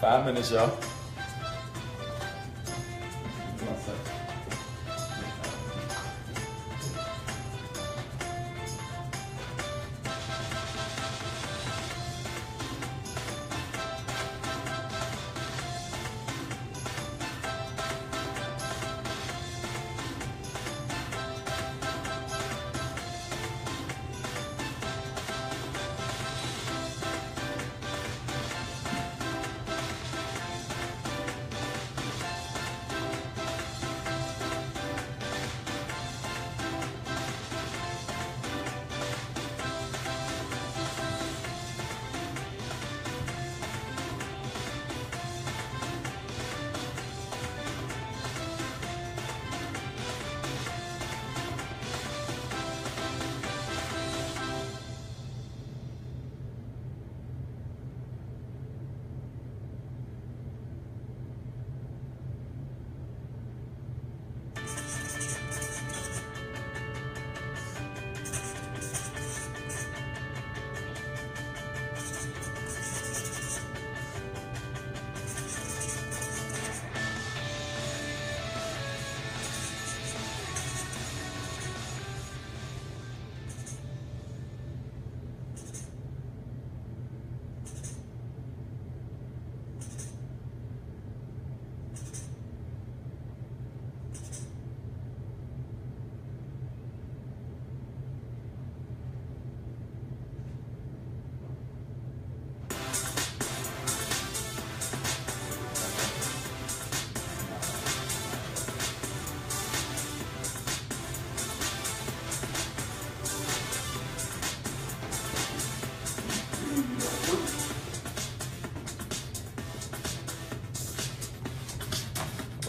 5 minutes, y'all.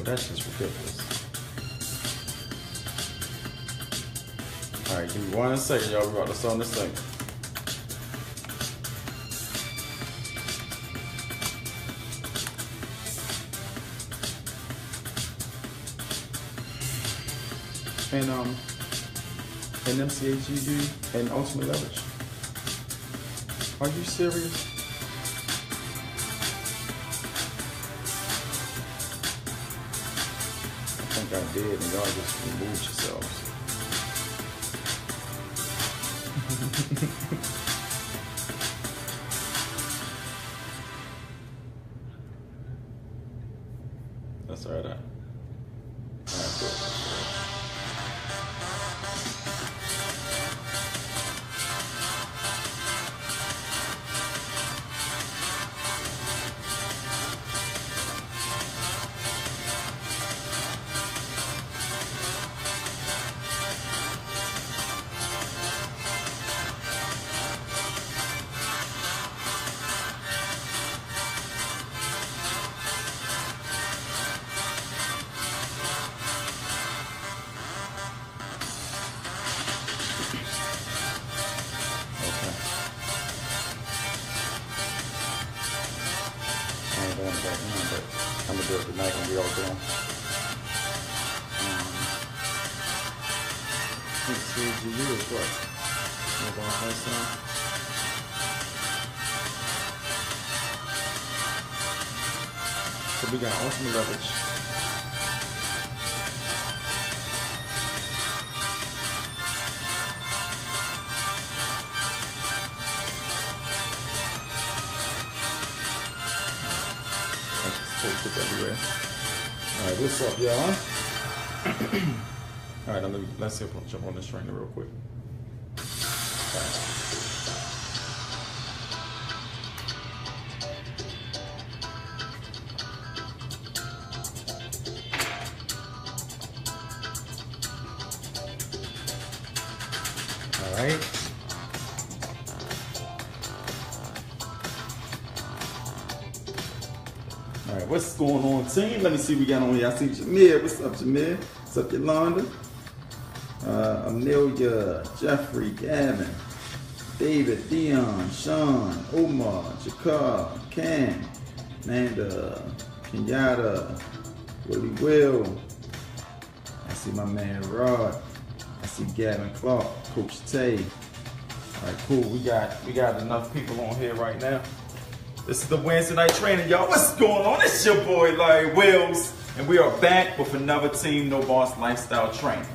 That's just ridiculous. Alright, give me 1 second, y'all. We're about to start on this thing. And MCA GD and ultimate leverage. Are you serious? I think I did, and y'all just removed yourselves. That's all right. All right, cool. But I'm gonna do it tonight when we all go. Let's see what you do is what? So we got ultimate leverage. Everywhere. All right, what's up, y'all? All right, let's see if we'll jump on this trainer real quick. All right. All right, what's going on, team? Let me see what we got on here. I see Jameer. What's up, Jameer? What's up, Yolanda? Amelia, Jeffrey, Gavin, David, Dion, Sean, Omar, Jakar, Cam, Nanda, Kenyatta, Willie Will. I see my man Rod. I see Gavin Clark, Coach Tay. All right, cool. We got enough people on here right now. This is the Wednesday night training, y'all. What's going on? It's your boy, Larry Wheelz, and we are back with another Team No Boss Lifestyle training.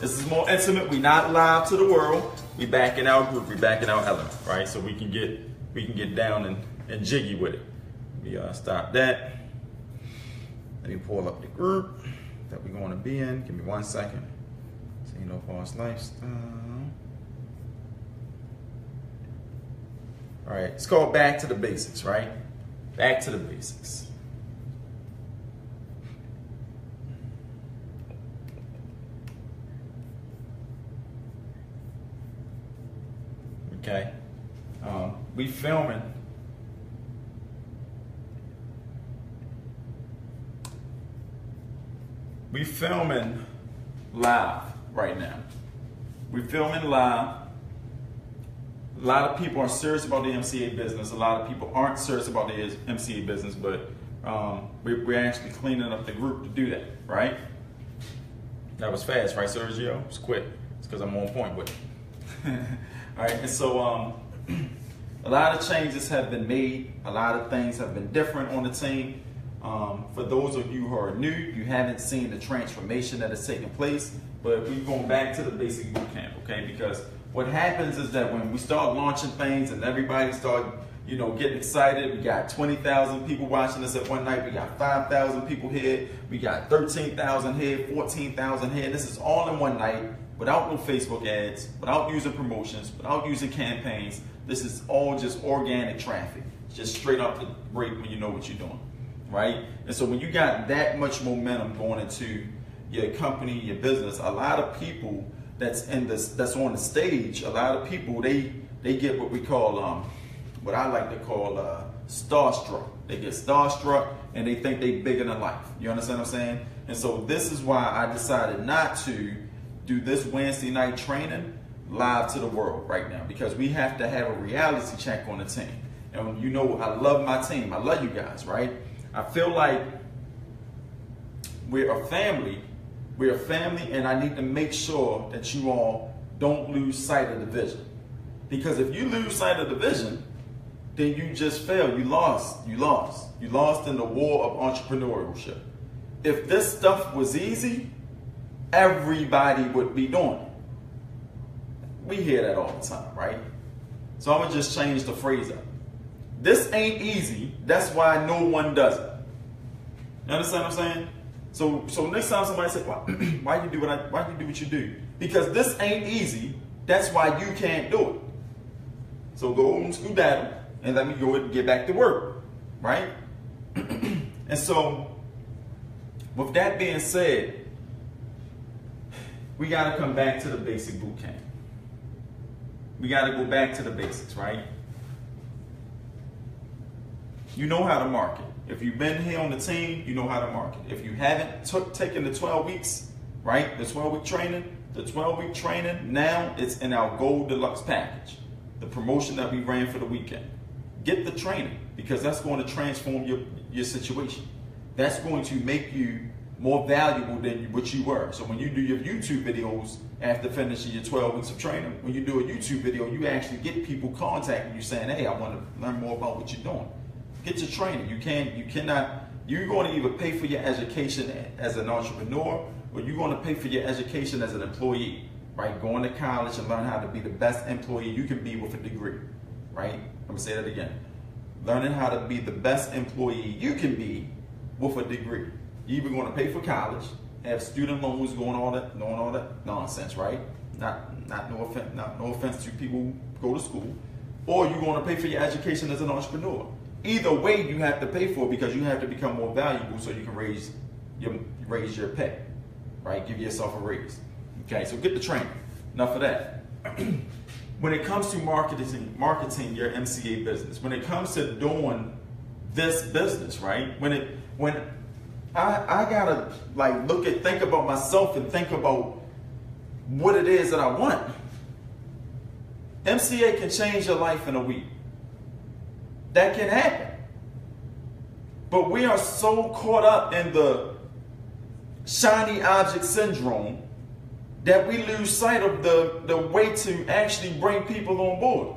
This is more intimate. We not live to the world. We back in our group. We back in our element, right? So we can get down and jiggy with it. We stop that. Let me pull up the group that we're going to be in. Give me 1 second. Team No Boss Lifestyle. All right, it's called Back to the Basics, right? Back to the Basics. Okay, we filming. We filming live right now. We filming live. A lot of people are serious about the MCA business. A lot of people aren't serious about the MCA business, but we're actually cleaning up the group to do that, right? That was fast, right, Sergio? It was quick. It's because I'm on point with it. All right, and so a lot of changes have been made. A lot of things have been different on the team. For those of you who are new, you haven't seen the transformation that has taken place, but we're going back to the basic boot camp, okay? Because what happens is that when we start launching things and everybody start, getting excited, we got 20,000 people watching us at one night, we got 5,000 people here, we got 13,000 here, 14,000 here. This is all in one night without no Facebook ads, without using promotions, without using campaigns. This is all just organic traffic, just straight up the rate when you know what you're doing, right? And so when you got that much momentum going into your company, your business, a lot of people that's on the stage, a lot of people, they get what we call, what I like to call starstruck. They get starstruck and they think they bigger than life. You understand what I'm saying? And so this is why I decided not to do this Wednesday night training live to the world right now, because we have to have a reality check on the team. And I love my team. I love you guys, right? I feel like we're a family. We're a family, and I need to make sure that you all don't lose sight of the vision. Because if you lose sight of the vision, then you just failed. You lost. You lost. You lost in the war of entrepreneurship. If this stuff was easy, everybody would be doing it. We hear that all the time, right? So I'm going to just change the phrase up. This ain't easy. That's why no one does it. You understand what I'm saying? So next time somebody says, why you do what you do? Because this ain't easy. That's why you can't do it. So go and skedaddle and let me go and get back to work, right? And so with that being said, we got to come back to the basic boot camp. We got to go back to the basics, right? You know how to market. If you've been here on the team, you know how to market. If you haven't taken the 12 weeks, right? The 12-week training, now it's in our Gold Deluxe package. The promotion that we ran for the weekend. Get the training, because that's going to transform your situation. That's going to make you more valuable than what you were. So when you do your YouTube videos after finishing your 12 weeks of training, when you do a YouTube video, you actually get people contacting you saying, hey, I want to learn more about what you're doing. Get your training. You're going to either pay for your education as an entrepreneur, or you're going to pay for your education as an employee, right? Going to college and learn how to be the best employee you can be with a degree, right? I'm going to say that again. Learning how to be the best employee you can be with a degree. You're either going to pay for college, have student loans, doing all that nonsense, right? No offense to people who go to school, or you're going to pay for your education as an entrepreneur. Either way, you have to pay for it, because you have to become more valuable so you can raise your pay, right? Give yourself a raise. Okay, so get the training. Enough of that. When it comes to marketing your MCA business, when it comes to doing this business, right? When I gotta think about myself and think about what it is that I want. MCA can change your life in a week. That can happen. But we are so caught up in the shiny object syndrome that we lose sight of the way to actually bring people on board.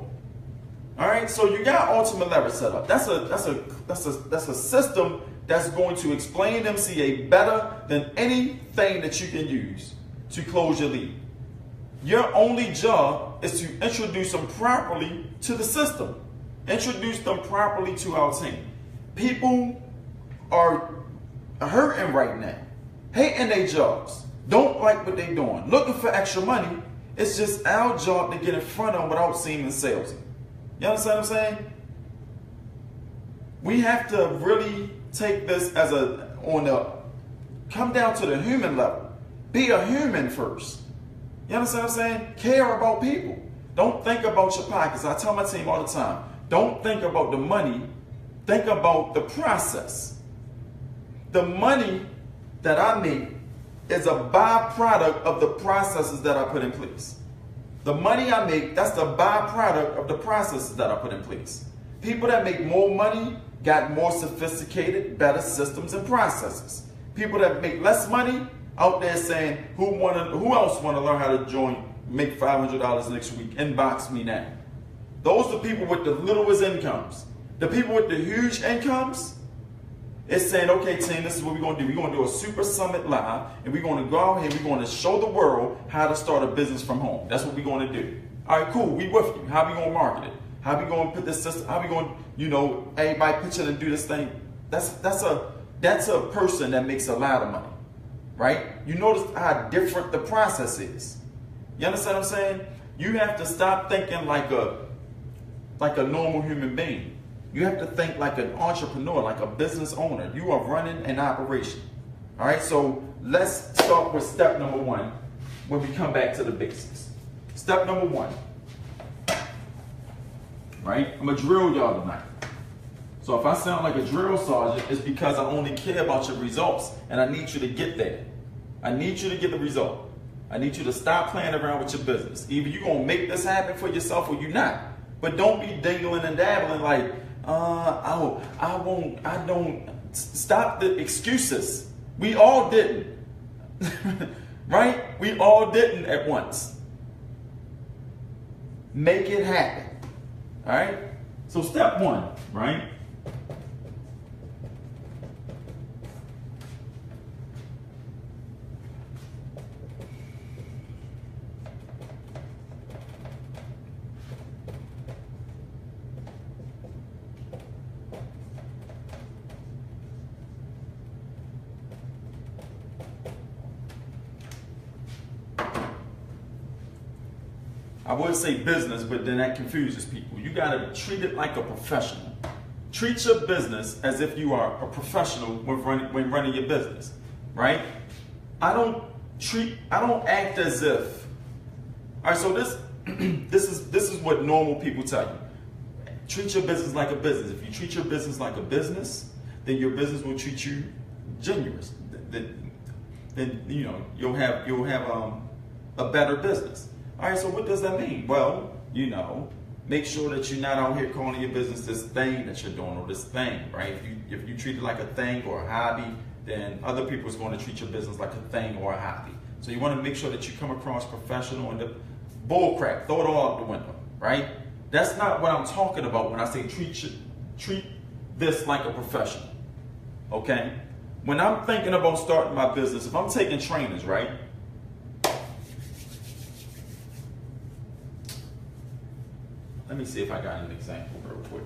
All right, so you got ultimate leverage set up. That's a system that's going to explain MCA better than anything that you can use to close your lead. Your only job is to introduce them properly to the system. Introduce them properly to our team. People are hurting right now, hating their jobs, don't like what they're doing, looking for extra money. It's just our job to get in front of them without seeming salesy. You understand what I'm saying? We have to really take this as come down to the human level. Be a human first. You understand what I'm saying? Care about people. Don't think about your pockets. I tell my team all the time, don't think about the money, think about the process. The money that I make is a byproduct of the processes that I put in place. The money I make, that's the byproduct of the processes that I put in place. People that make more money got more sophisticated, better systems and processes. People that make less money out there saying, who else want to learn how to make $500 next week? Inbox me now. Those are the people with the littlest incomes. The people with the huge incomes, it's saying, okay, team, this is what we're going to do. We're going to do a super summit live, and we're going to go out here and we're going to show the world how to start a business from home. That's what we're going to do. All right, cool. We with you. How we going to market it? How we going to put this system? How we going to, everybody pitch in and do this thing? That's a person that makes a lot of money, right? You notice how different the process is. You understand what I'm saying? You have to stop thinking like a normal human being. You have to think like an entrepreneur, like a business owner. You are running an operation. All right, so let's start with step number one when we come back to the basics. Step number one, right? I'm going to drill y'all tonight. So if I sound like a drill sergeant, it's because I only care about your results, and I need you to get there. I need you to get the result. I need you to stop playing around with your business. Either you're going to make this happen for yourself or you're not. But don't be dingling and dabbling like, I don't. Stop the excuses. We all didn't. Right? We all didn't at once. Make it happen. All right? So step one, right? I would say business, but then that confuses people. You got to treat it like a professional. Treat your business as if you are a professional when running your business, right? I don't act as if. All right, so this is what normal people tell you. Treat your business like a business. If you treat your business like a business, then your business will treat you generous. Then you'll have a better business. All right, so what does that mean? Well, make sure that you're not out here calling your business this thing that you're doing or this thing, right? If you treat it like a thing or a hobby, then other people is going to treat your business like a thing or a hobby. So you want to make sure that you come across professional and the bull crap, throw it all out the window, right? That's not what I'm talking about when I say treat this like a professional, okay? When I'm thinking about starting my business, if I'm taking trainers, right? Let me see if I got an example real quick.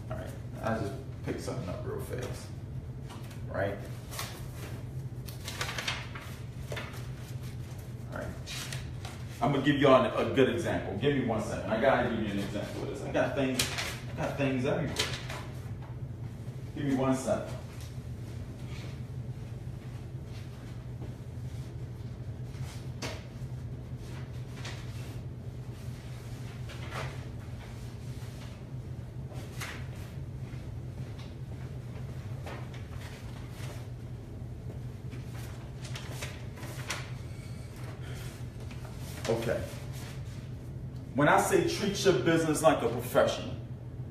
All right, I'll just pick something up real fast, right? All right, I'm gonna give y'all a good example. Give me 1 second. I gotta give you an example of this. I got things everywhere. Give me 1 second. Okay. When I say treat your business like a professional,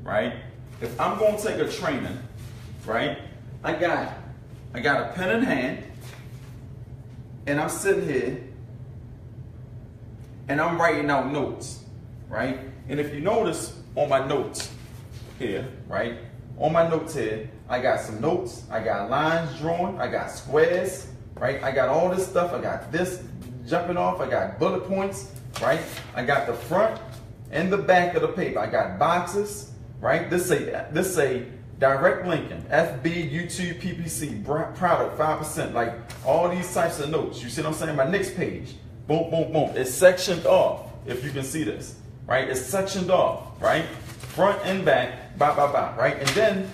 right? If I'm going to take a training, right? I got a pen in hand, and I'm sitting here, and I'm writing out notes, right? And if you notice on my notes here, right? On my notes here, I got some notes, I got lines drawn, I got squares, right? I got all this stuff, I got this jumping off, I got bullet points, right? I got the front and the back of the paper. I got boxes, right? This say direct linking, FB, YouTube, PPC, product 5%, like all these types of notes. You see what I'm saying? My next page, boom, boom, boom. It's sectioned off, if you can see this, right? It's sectioned off, right? Front and back, right? And then,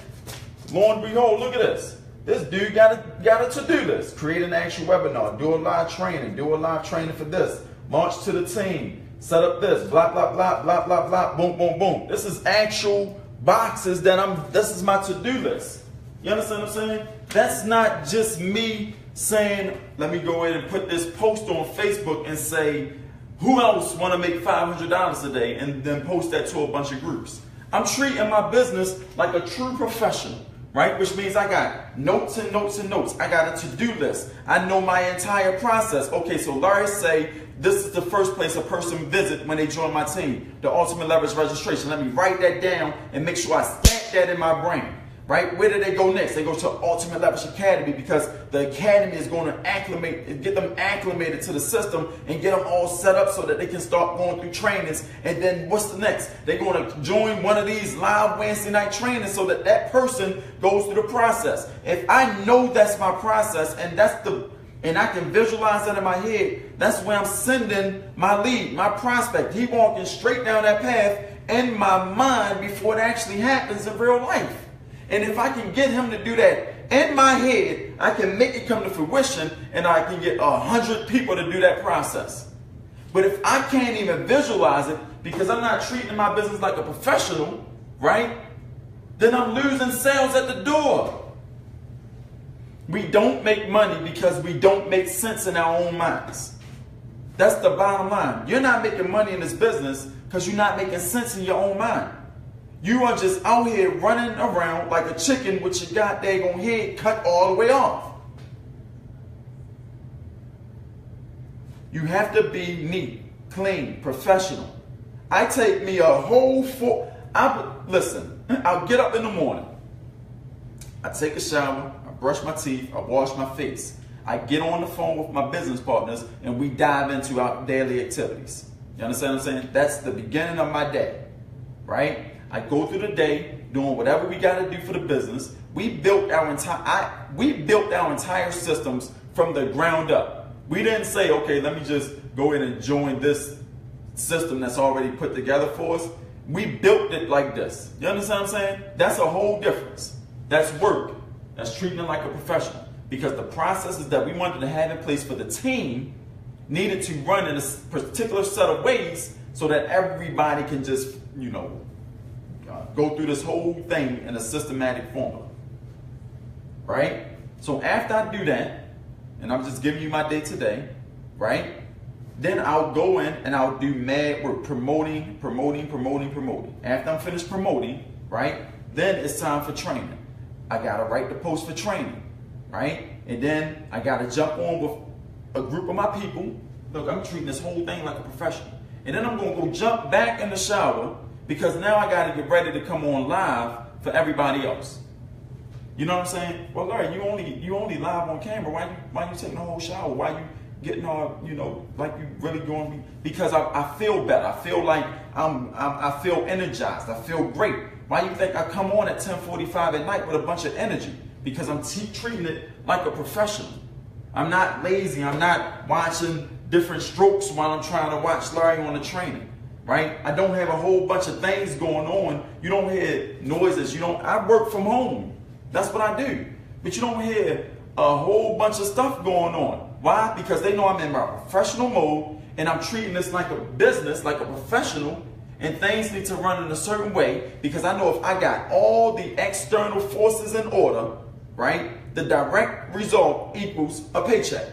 lo and behold, look at this. This dude got a to-do list. Create an actual webinar, do a live training for this, launch to the team, set up this, blah, blah, blah, blah, blah, blah, boom, boom, boom. This is actual boxes this is my to-do list. You understand what I'm saying? That's not just me saying, let me go ahead and put this post on Facebook and say, who else want to make $500 a day, and then post that to a bunch of groups. I'm treating my business like a true professional, right? Which means I got notes and notes and notes. I got a to-do list. I know my entire process. Okay, so Larry say, this is the first place a person visit when they join my team, the Ultimate Leverage registration. Let me write that down and make sure I stamp that in my brain, right? Where do they go next? They go to Ultimate Leverage Academy, because the academy is going to get them acclimated to the system and get them all set up so that they can start going through trainings. And then what's the next? They're going to join one of these live Wednesday night trainings so that that person goes through the process. If I know that's my process and I can visualize that in my head, that's where I'm sending my lead, my prospect. He walking straight down that path in my mind before it actually happens in real life. And if I can get him to do that in my head, I can make it come to fruition, and I can get 100 people to do that process. But if I can't even visualize it because I'm not treating my business like a professional, right? Then I'm losing sales at the door. We don't make money because we don't make sense in our own minds. That's the bottom line. You're not making money in this business because you're not making sense in your own mind. You are just out here running around like a chicken with your goddamn head cut all the way off. You have to be neat, clean, professional. I take me a whole listen, I'll get up in the morning. I take a shower. Brush my teeth, I wash my face. I get on the phone with my business partners and we dive into our daily activities. You understand what I'm saying? That's the beginning of my day, right? I go through the day doing whatever we got to do for the business. We built our entire systems from the ground up. We didn't say, okay, let me just go in and join this system that's already put together for us. We built it like this. You understand what I'm saying? That's a whole difference. That's work. That's treating it like a professional, because the processes that we wanted to have in place for the team needed to run in a particular set of ways so that everybody can just, go through this whole thing in a systematic formula, right? So after I do that, and I'm just giving you my day today, right? Then I'll go in and I'll do mad work, promoting. After I'm finished promoting, right? Then it's time for training. I gotta write the post for training, right? And then I gotta jump on with a group of my people. Look, I'm treating this whole thing like a professional. And then I'm gonna go jump back in the shower, because now I gotta get ready to come on live for everybody else. You know what I'm saying? Well, Larry, you only live on camera. Why you taking the whole shower? Why you getting all, like you really going? Because I feel better. I feel like I feel energized. I feel great. Why you think I come on at 10:45 at night with a bunch of energy? Because I'm treating it like a professional. I'm not lazy. I'm not watching different strokes while I'm trying to watch Larry on the training, right? I don't have a whole bunch of things going on. You don't hear noises. I work from home. That's what I do. But you don't hear a whole bunch of stuff going on. Why? Because they know I'm in my professional mode and I'm treating this like a business, like a professional. And things need to run in a certain way, because I know if I got all the external forces in order, right, the direct result equals a paycheck.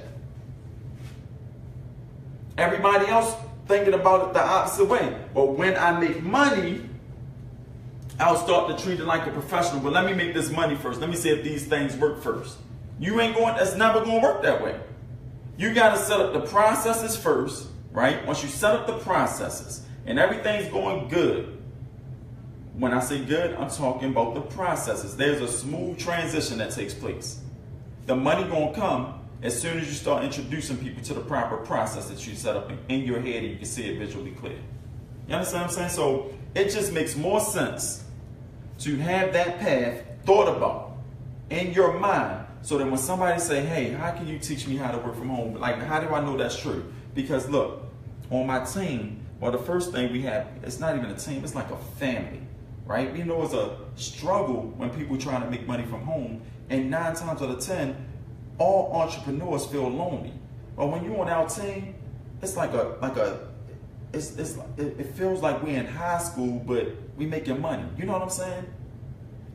Everybody else thinking about it the opposite way. But when I make money, I'll start to treat it like a professional. But let me make this money first. Let me see if these things work first. That's never going to work that way. You got to set up the processes first, right? Once you set up the processes and everything's going good, when I say good, I'm talking about the processes. There's a smooth transition that takes place. The money gonna come as soon as you start introducing people to the proper process that you set up in your head and you can see it visually clear. You understand what I'm saying? So it just makes more sense to have that path thought about in your mind, so that when somebody say, hey, how can you teach me how to work from home? Like, how do I know that's true? Because look, on my team, well, the first thing we have, it's not even a team, it's like a family, right? We know it's a struggle when people trying to make money from home, and 9 times out of 10, all entrepreneurs feel lonely. But when you're on our team, it's it feels like we're in high school, but we making money. You know what I'm saying?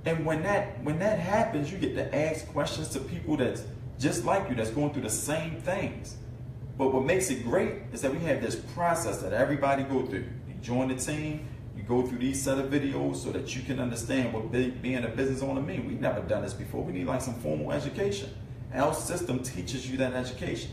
And when that happens, you get to ask questions to people that's just like you, that's going through the same things. But what makes it great is that we have this process that everybody go through. You join the team, you go through these set of videos so that you can understand what being a business owner means. We've never done this before. We need like some formal education. Our system teaches you that education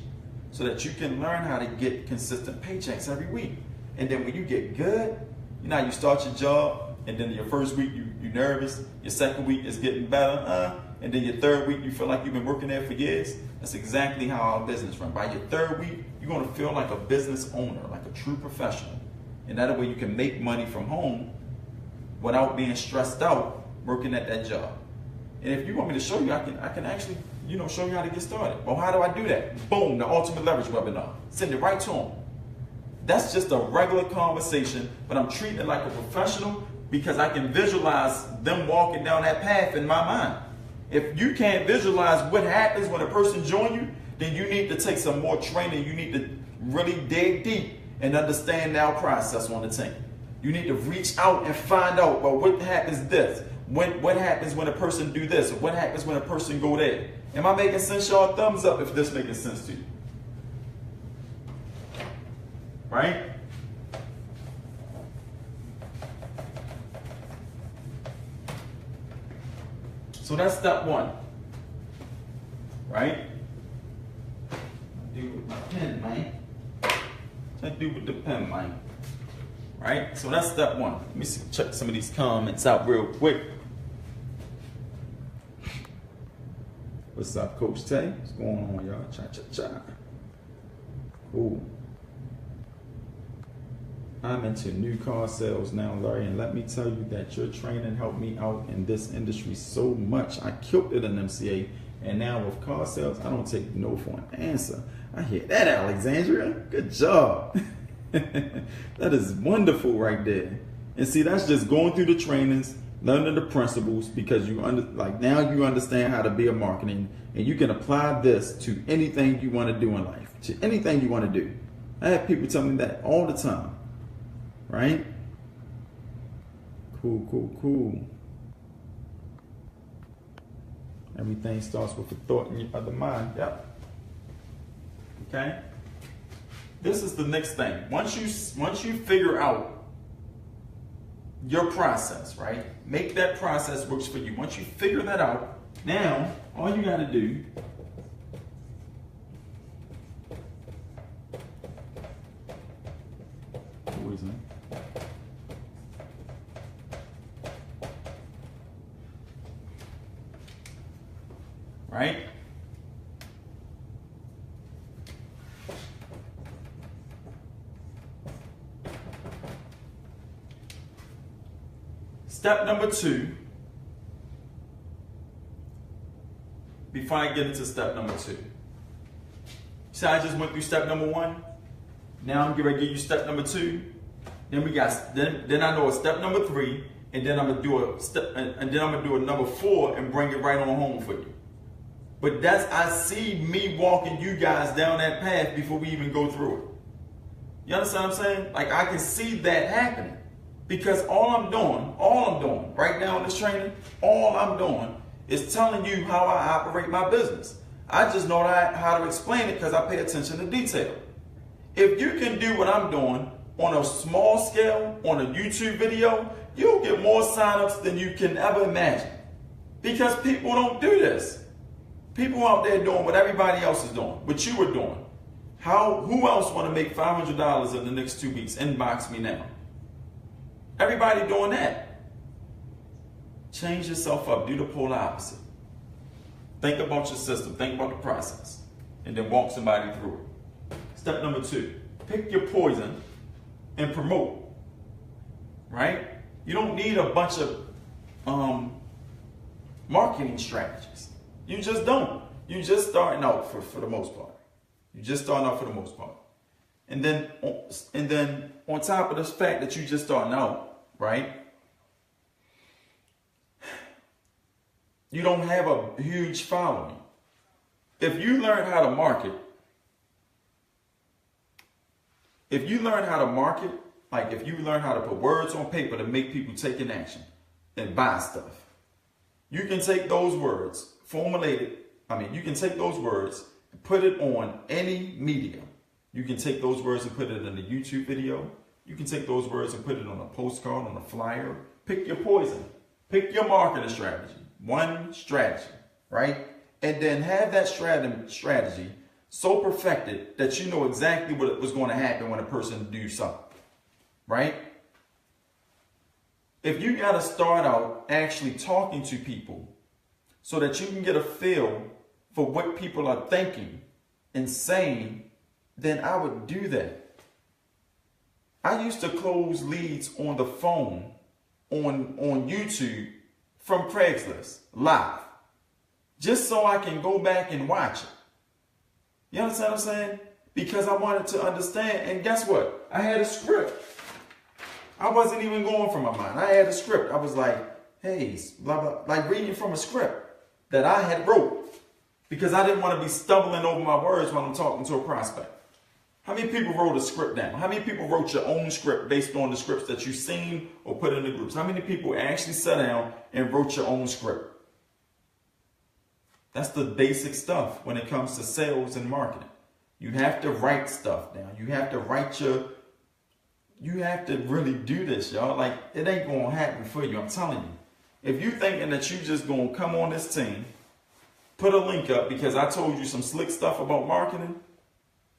so that you can learn how to get consistent paychecks every week. And then when you get good, you start your job, and then your first week you're nervous, your second week is getting better, and then your third week you feel like you've been working there for years. That's exactly how our business runs. By your third week, you're going to feel like a business owner, like a true professional. And that way you can make money from home without being stressed out working at that job. And if you want me to show you, I can actually show you how to get started. Well, how do I do that? Boom, the Ultimate Leverage webinar. Send it right to them. That's just a regular conversation, but I'm treating it like a professional because I can visualize them walking down that path in my mind. If you can't visualize what happens when a person joins you, then you need to take some more training. You need to really dig deep and understand our process on the team. You need to reach out and find out, well, what happens this? What happens when a person do this? Or what happens when a person go there? Am I making sense, y'all? Thumbs up if this making sense to you. Right? So that's step 1. Right? I do with my pen, man. I do with the pen, man. Right? So that's step 1. Let me check some of these comments out real quick. What's up, Coach Tay? What's going on, y'all? Cha-cha-cha. Cool. I'm into new car sales now, Larry, and let me tell you that your training helped me out in this industry so much. I killed it in MCA, and now with car sales, I don't take no for an answer. I hear that, Alexandria. Good job. That is wonderful right there. And see, that's just going through the trainings, learning the principles, because now you understand how to be a marketing, and you can apply this to anything you want to do in life, to anything you want to do. I have people tell me that all the time. Right? Cool, cool, cool. Everything starts with a thought in your other mind. Yep. Okay? This is the next thing. Once you figure out your process, right? Make that process works for you. Once you figure that out, now all you got to do right? Step number 2, before I get into step number 2. See, I just went through step number 1. Now I'm going to give you step number 2. Then then I know a step number 3, and then I'm gonna do a number 4 and bring it right on home for you. But I see me walking you guys down that path before we even go through it. You understand what I'm saying? Like, I can see that happening. Because all I'm doing right now in this training, all I'm doing is telling you how I operate my business. I just know how to explain it because I pay attention to detail. If you can do what I'm doing on a small scale, on a YouTube video, you'll get more signups than you can ever imagine. Because people don't do this. People out there doing what everybody else is doing, what you were doing. Who else want to make $500 in the next 2 weeks? Inbox me now. Everybody doing that. Change yourself up. Do the polar opposite. Think about your system. Think about the process. And then walk somebody through it. Step number 2. Pick your poison and promote. Right? You don't need a bunch of marketing strategies. You just don't. You're just starting out for the most part. You're just starting out for the most part. And then on top of this fact that you're just starting out, right? You don't have a huge following. If you learn how to market, like if you learn how to put words on paper to make people take an action and buy stuff, you can take those words, you can take those words and put it on any media. You can take those words and put it in a YouTube video. You can take those words and put it on a postcard, on a flyer. Pick your poison. Pick your marketing strategy. One strategy, right? And then have that strategy so perfected that you know exactly what was going to happen when a person do something, right? If you got to start out actually talking to people so that you can get a feel for what people are thinking and saying, then I would do that. I used to close leads on the phone on YouTube from Craigslist live, just so I can go back and watch it. You understand what I'm saying? Because I wanted to understand, and guess what? I had a script. I wasn't even going from my mind. I had a script. I was like, hey, blah, blah, like reading from a script that I had wrote, because I didn't want to be stumbling over my words when I'm talking to a prospect. How many people wrote a script down? How many people wrote your own script based on the scripts that you've seen or put in the groups? How many people actually sat down and wrote your own script? That's the basic stuff when it comes to sales and marketing. You have to write stuff down. You have to really do this, y'all. Like, it ain't going to happen for you. I'm telling you. If you thinking that you just going to come on this team, put a link up because I told you some slick stuff about marketing,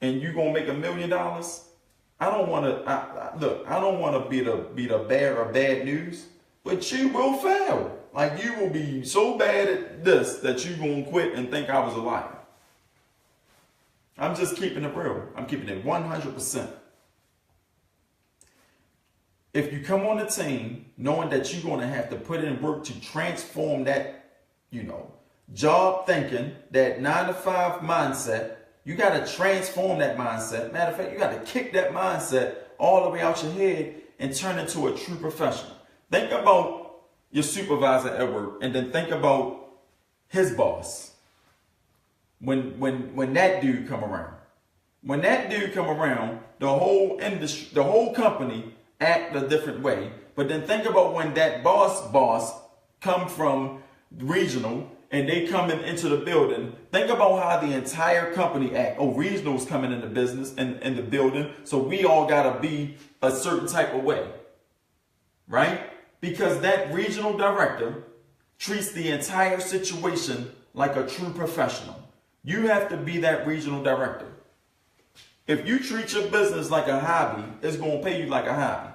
and you're going to make $1 million, I don't want to be the bearer of bad news, but you will fail. Like, you will be so bad at this that you're going to quit and think I was a liar. I'm just keeping it real. I'm keeping it 100%. If you come on the team knowing that you're going to have to put in work to transform that, job thinking, that 9-to-5 mindset, you got to transform that mindset. Matter of fact, you got to kick that mindset all the way out your head and turn into a true professional. Think about your supervisor at work, and then think about his boss. When that dude come around. When that dude come around, the whole industry, the whole company act a different way. But then think about when that boss come from regional and they coming into the building. Think about how the entire company act. Oh, regional's coming in the business and in the building, so we all gotta be a certain type of way, right? Because that regional director treats the entire situation like a true professional. You have to be that regional director. If you treat your business like a hobby, it's gonna pay you like a hobby,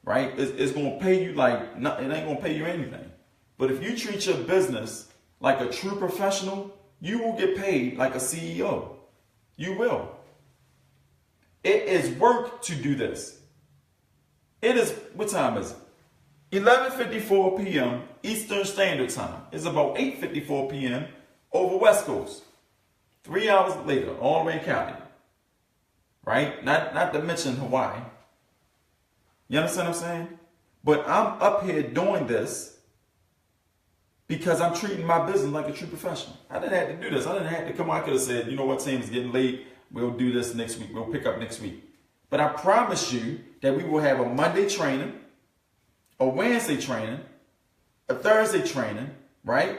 right? It's gonna pay you like, it ain't gonna pay you anything. But if you treat your business like a true professional, you will get paid like a CEO. You will. It is work to do this. It is, what time is it? 11:54 p.m. Eastern Standard Time. It's about 8:54 p.m. over West Coast. 3 hours later, all the way in Cali. Right? Not to mention Hawaii. You understand what I'm saying? But I'm up here doing this because I'm treating my business like a true professional. I didn't have to do this. I didn't have to come out. I could have said, you know what, team, it's getting late. We'll do this next week. We'll pick up next week. But I promise you that we will have a Monday training, a Wednesday training, a Thursday training, right?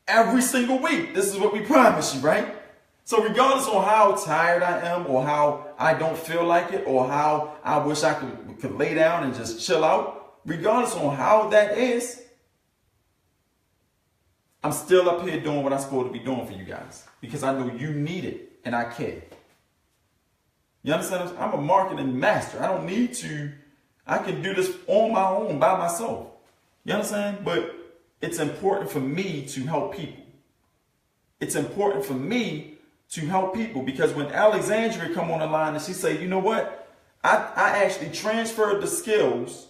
Every single week. This is what we promise you, right? So regardless on how tired I am or how I don't feel like it or how I wish I could lay down and just chill out, regardless on how that is, I'm still up here doing what I'm supposed to be doing for you guys because I know you need it and I care. You understand? I'm a marketing master. I don't need to. I can do this on my own by myself. You understand? But it's important for me to help people. It's important for me to help people because when Alexandria come on the line and she say, you know what? I actually transferred the skills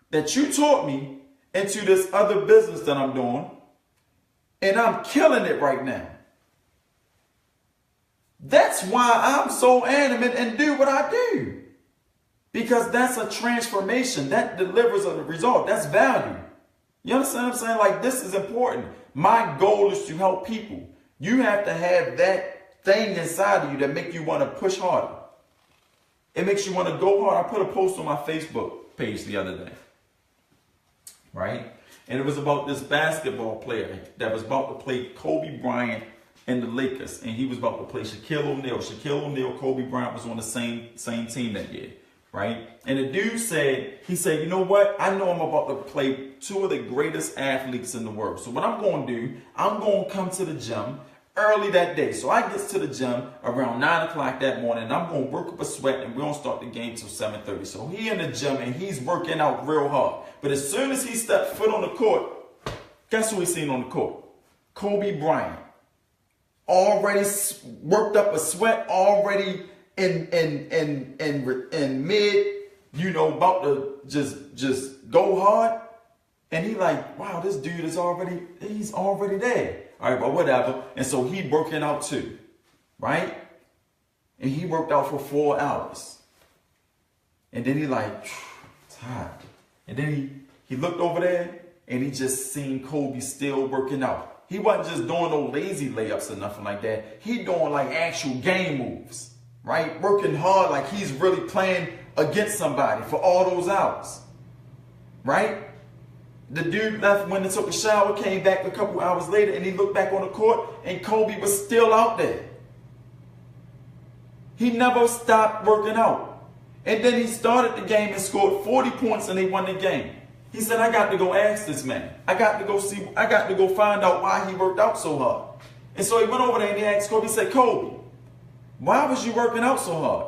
that you taught me into this other business that I'm doing, and I'm killing it right now. That's why I'm so animate and do what I do. Because that's a transformation. That delivers a result. That's value. You understand what I'm saying? Like, this is important. My goal is to help people. You have to have that thing inside of you that make you want to push harder. It makes you want to go hard. I put a post on my Facebook page the other day. Right? And it was about this basketball player that was about to play Kobe Bryant and the Lakers. And he was about to play Shaquille O'Neal. Shaquille O'Neal, Kobe Bryant was on the same team that year. Right? And the dude said, he said, you know what? I know I'm about to play two of the greatest athletes in the world. So what I'm going to do, I'm going to come to the gym early that day. So I get to the gym around 9 o'clock that morning, and I'm going to work up a sweat, and we don't start the game till 7:30. So he in the gym, and he's working out real hard. But as soon as he stepped foot on the court, guess who he seen on the court? Kobe Bryant. Already worked up a sweat, already in mid, you know, about to just go hard. And he like, wow, this dude is he's already there. All right, but whatever. And so he working out too, right? And he worked out for 4 hours. And then he like, tired. And then he looked over there and he just seen Kobe still working out. He wasn't just doing no lazy layups or nothing like that. He doing like actual game moves, right? Working hard like he's really playing against somebody for all those hours, right? The dude left, went and took a shower, came back a couple hours later, and he looked back on the court, and Kobe was still out there. He never stopped working out. And then he started the game and scored 40 points, and they won the game. He said, I got to go ask this man. I got to go find out why he worked out so hard. And so he went over there and he asked Kobe, he said, Kobe, why was you working out so hard?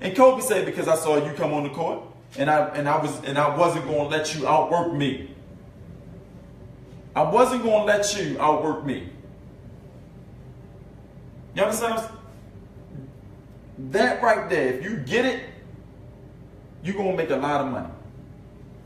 And Kobe said, because I saw you come on the court, and I wasn't going to let you outwork me. I wasn't going to let you outwork me. You understand? That right there, if you get it, you're going to make a lot of money.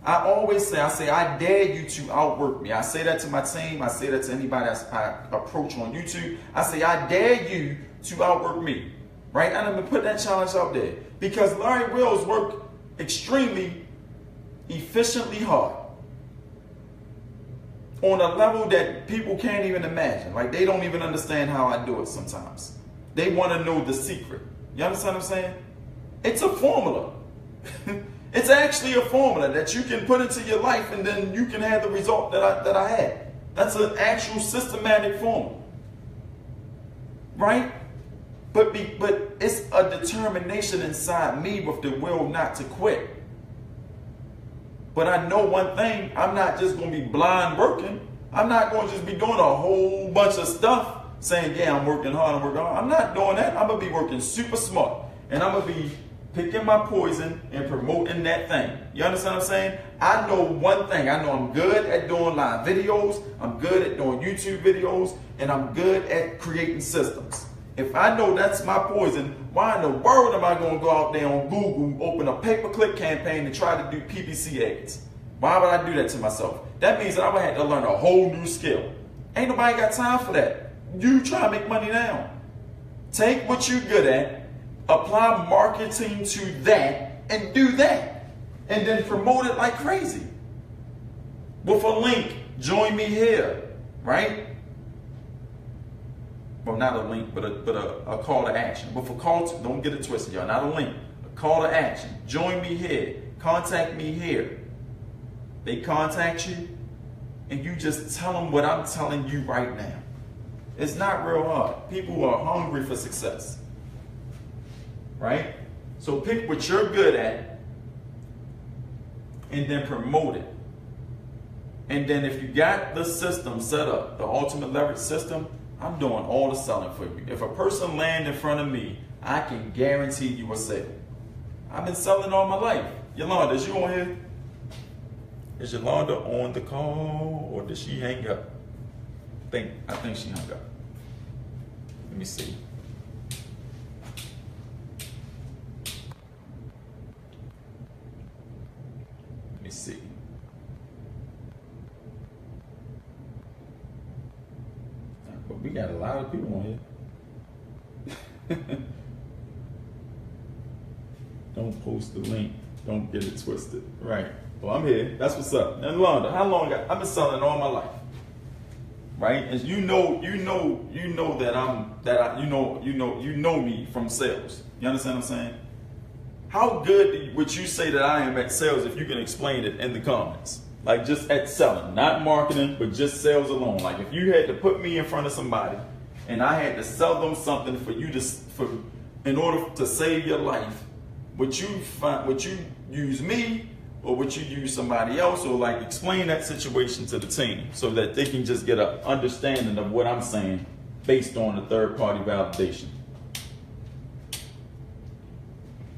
I always say, I dare you to outwork me. I say that to my team. I say that to anybody I approach on YouTube. I say, I dare you to outwork me. Right? And I'm going to put that challenge out there. Because Larry Wheelz worked extremely efficiently hard. On a level that people can't even imagine. Like, they don't even understand how I do it sometimes. They want to know the secret. You understand what I'm saying? It's a formula. It's actually a formula that you can put into your life, and then you can have the result that I had. That's an actual systematic formula. Right? But it's a determination inside me with the will not to quit. But I know one thing, I'm not just going to be blind working. I'm not going to just be doing a whole bunch of stuff saying, yeah, I'm working hard, I'm not doing that. I'm going to be working super smart. And I'm going to be picking my poison and promoting that thing. You understand what I'm saying? I know one thing. I know I'm good at doing live videos. I'm good at doing YouTube videos. And I'm good at creating systems. If I know that's my poison, why in the world am I going to go out there on Google, open a pay-per-click campaign and try to do PPC ads? Why would I do that to myself? That means that I would have to learn a whole new skill. Ain't nobody got time for that. You try to make money now. Take what you're good at, apply marketing to that, and do that. And then promote it like crazy. With a link, join me here, right? Well, not a link, but a call to action. But for call to, don't get it twisted, y'all. Not a link, a call to action. Join me here. Contact me here. They contact you, and you just tell them what I'm telling you right now. It's not real hard. People are hungry for success, right? So pick what you're good at, and then promote it. And then if you got the system set up, the ultimate leverage system, I'm doing all the selling for you. If a person lands in front of me, I can guarantee you a sale. I've been selling all my life. Yolanda, is you on here? Is Yolanda on the call or did she hang up? I think she hung up. Let me see. Let me see. But we got a lot of people on here. Don't post the link. Don't get it twisted. Right. Well, I'm here. That's what's up. And Yolanda, how long? I've been selling all my life. Right? And you know that you know me from sales. You understand what I'm saying? How good would you say that I am at sales if you can explain it in the comments? Like just at selling, not marketing, but just sales alone. Like if you had to put me in front of somebody and I had to sell them something in order to save your life, would you use me or would you use somebody else, or like explain that situation to the team so that they can just get an understanding of what I'm saying based on the third party validation.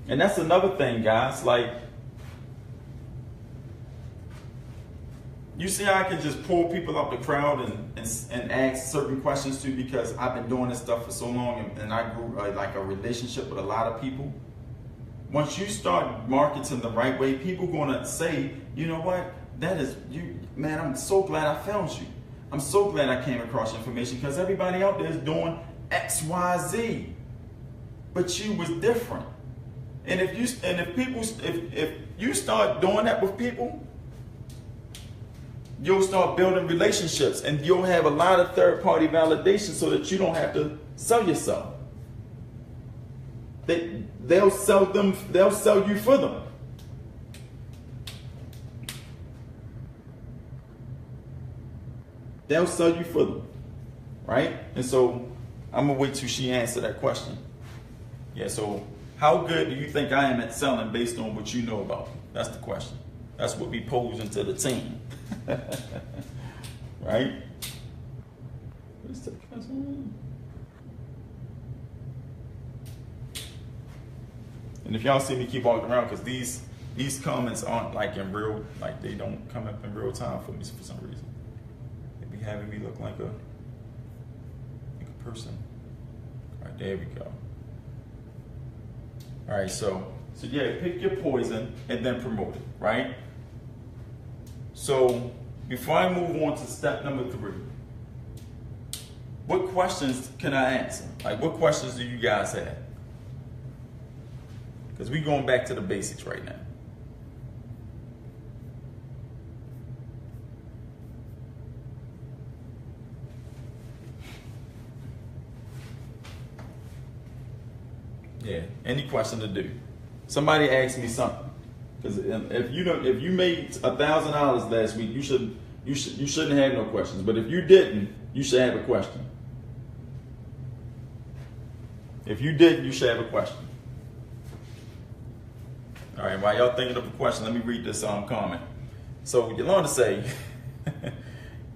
And that's another thing, guys, like you see how I can just pull people out the crowd and ask certain questions to, because I've been doing this stuff for so long and I grew like a relationship with a lot of people. Once you start marketing the right way, people gonna say, you know what, that is you, man, I'm so glad I found you. I'm so glad I came across information because everybody out there is doing X, Y, Z. But you was different. And if you start doing that with people, you'll start building relationships and you'll have a lot of third-party validation so that you don't have to sell yourself. They'll sell you for them. They'll sell you for them, right? And so I'm gonna wait till she answer that question. Yeah, so how good do you think I am at selling based on what you know about me? That's the question. That's what we posing to the team. Right? What's the question? And if y'all see me keep walking around, because these comments aren't like in real, like they don't come up in real time for me for some reason. They be having me look like a person. All right, there we go. All right, so yeah, pick your poison and then promote it, right? So before I move on to step number 3, what questions can I answer? Like, what questions do you guys have? Because we're going back to the basics right now. Yeah, any question to do. Somebody asked me something. Because if you made $1,000 last week, you shouldn't have no questions. But if you didn't, you should have a question. If you didn't, you should have a question. All right, while y'all thinking of a question, let me read this comment. So Yolanda say,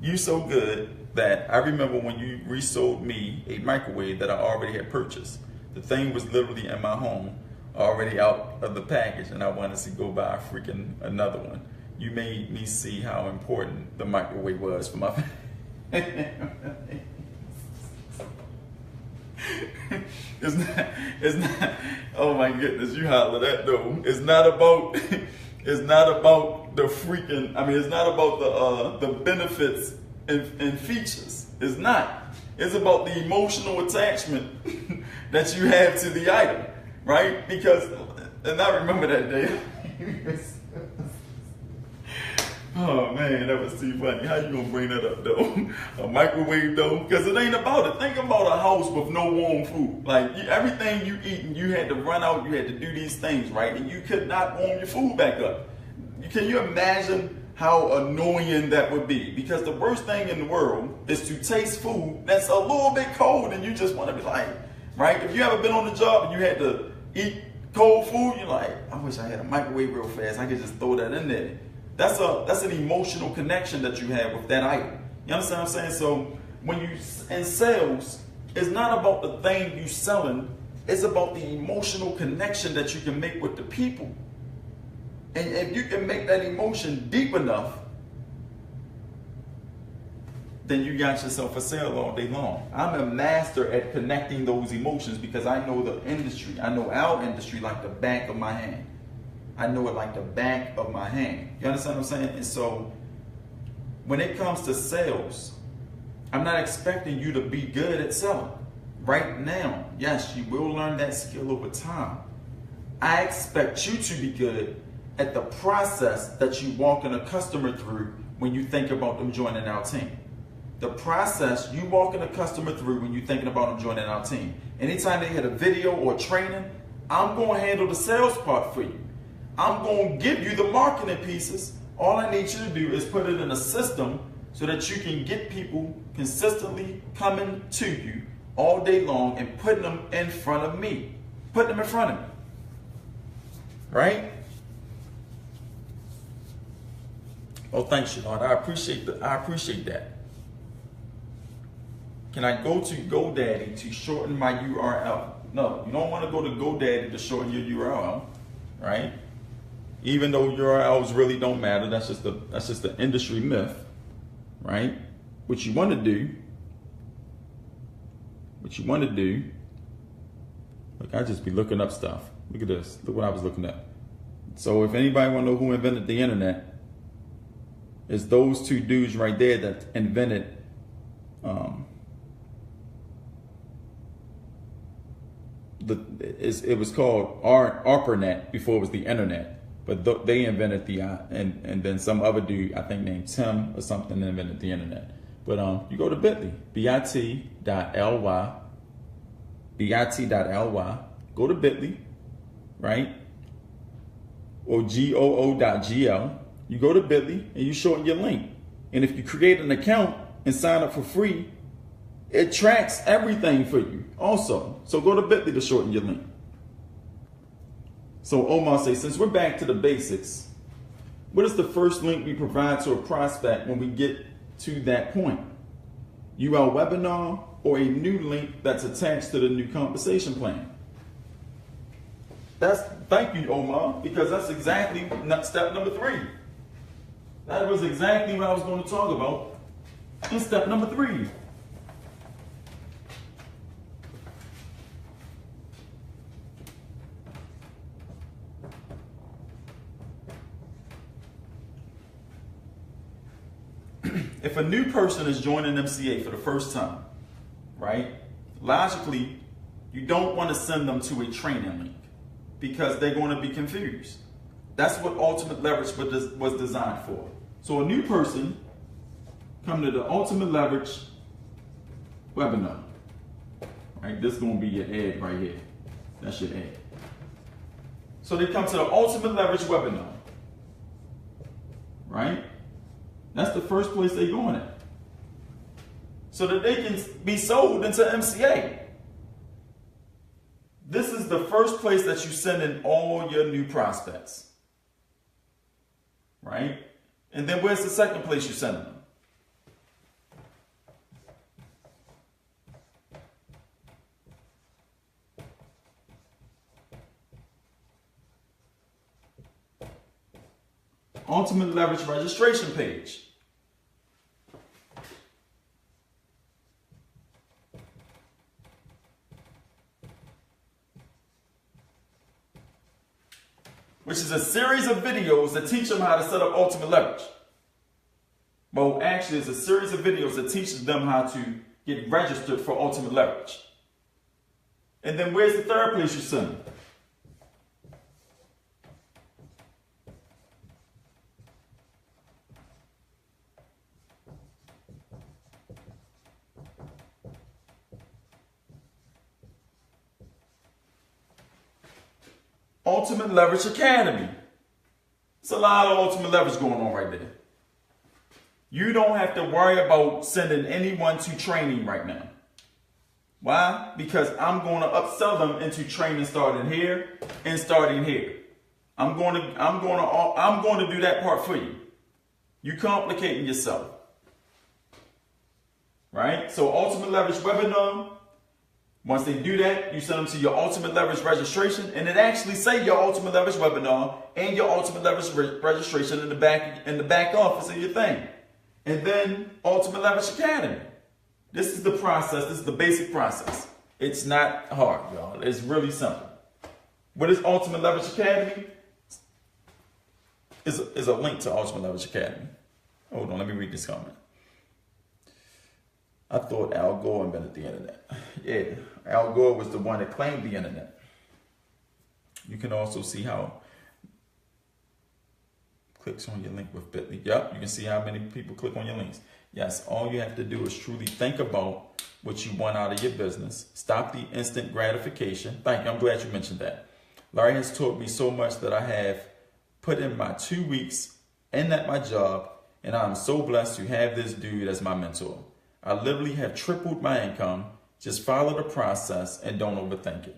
you so good that I remember when you resold me a microwave that I already had purchased. The thing was literally in my home, already out of the package, and I wanted to go buy another one. You made me see how important the microwave was for my family. It's not, oh my goodness, you holler that though. It's not about the freaking, it's not about the benefits and features. It's not. It's about the emotional attachment that you have to the item, right? Because, and I remember that day. Oh man, that was too funny. How you gonna bring that up though? A microwave though? Because it ain't about it. Think about a house with no warm food. Like everything you eat, and you had to run out, you had to do these things, right? And you could not warm your food back up. Can you imagine how annoying that would be? Because the worst thing in the world is to taste food that's a little bit cold and you just want to be like, right? If you ever been on the job and you had to eat cold food, you're like, I wish I had a microwave real fast. I could just throw that in there. That's an emotional connection that you have with that item. You understand what I'm saying? So when you in sales, it's not about the thing you selling. It's about the emotional connection that you can make with the people. And if you can make that emotion deep enough, then you got yourself a sale all day long. I'm a master at connecting those emotions because I know the industry. I know our industry like the back of my hand. I know it like the back of my hand. You understand what I'm saying? And so when it comes to sales, I'm not expecting you to be good at selling right now. Yes, you will learn that skill over time. I expect you to be good at the process that you walking a customer through when you think about them joining our team. The process you walking a customer through when you're thinking about them joining our team. Anytime they hit a video or training, I'm going to handle the sales part for you. I'm going to give you the marketing pieces. All I need you to do is put it in a system so that you can get people consistently coming to you all day long and putting them in front of me. Putting them in front of me. Right? Oh, thanks, Shalard. I appreciate that. Can I go to GoDaddy to shorten my URL? No, you don't want to go to GoDaddy to shorten your URL, right? Even though URLs really don't matter, that's just the industry myth, right? What you want to do, look, I just be looking up stuff. Look at this. Look what I was looking at. So if anybody want to know who invented the internet, it's those two dudes right there that invented it was called ARPANET before it was the internet, but they invented the and then some other dude, I think named Tim or something, invented the internet. But you go to bit.ly, bit.ly, go to bit.ly, right? Or goo.gl. You go to bit.ly and you shorten your link. And if you create an account and sign up for free, it tracks everything for you also. So go to bit.ly to shorten your link. So Omar says, since we're back to the basics, what is the first link we provide to a prospect when we get to that point? UL webinar or a new link that's attached to the new compensation plan? Thank you, Omar, because that's exactly step number 3. That was exactly what I was going to talk about in step number 3. If a new person is joining MCA for the first time, right, logically, you don't want to send them to a training link because they're going to be confused. That's what Ultimate Leverage was designed for. So a new person come to the Ultimate Leverage webinar. Right, this is going to be your ad right here. That's your ad. So they come to the Ultimate Leverage webinar. Right? That's the first place they're going at. So that they can be sold into MCA. This is the first place that you send in all your new prospects. Right? And then where's the second place you send them? Ultimate Leverage registration page. Which is a series of videos that teach them how to set up Ultimate Leverage. Well, actually, it's a series of videos that teaches them how to get registered for Ultimate Leverage. And then where's the third place you send them? Ultimate Leverage Academy. It's a lot of Ultimate Leverage going on right there. You don't have to worry about sending anyone to training right now. Why? Because I'm going to upsell them into training starting here and starting here. I'm going to do that part for you. You're complicating yourself. right? So Ultimate Leverage webinar, once they do that, you send them to your Ultimate Leverage registration, and it actually say your Ultimate Leverage webinar and your Ultimate Leverage registration in the back office of your thing. And then Ultimate Leverage Academy. This is the process. This is the basic process. It's not hard, y'all. It's really simple. What is Ultimate Leverage Academy? Is a link to Ultimate Leverage Academy. Hold on, let me read this comment. I thought Al Gore invented the internet. Yeah, Al Gore was the one that claimed the internet. You can also see how clicks on your link with Bitly. Yep, you can see how many people click on your links. Yes, all you have to do is truly think about what you want out of your business. Stop the instant gratification. Thank you. I'm glad you mentioned that. Larry has taught me so much that I have put in my 2 weeks in at my job, and I'm so blessed to have this dude as my mentor. I literally have tripled my income. Just follow the process and don't overthink it.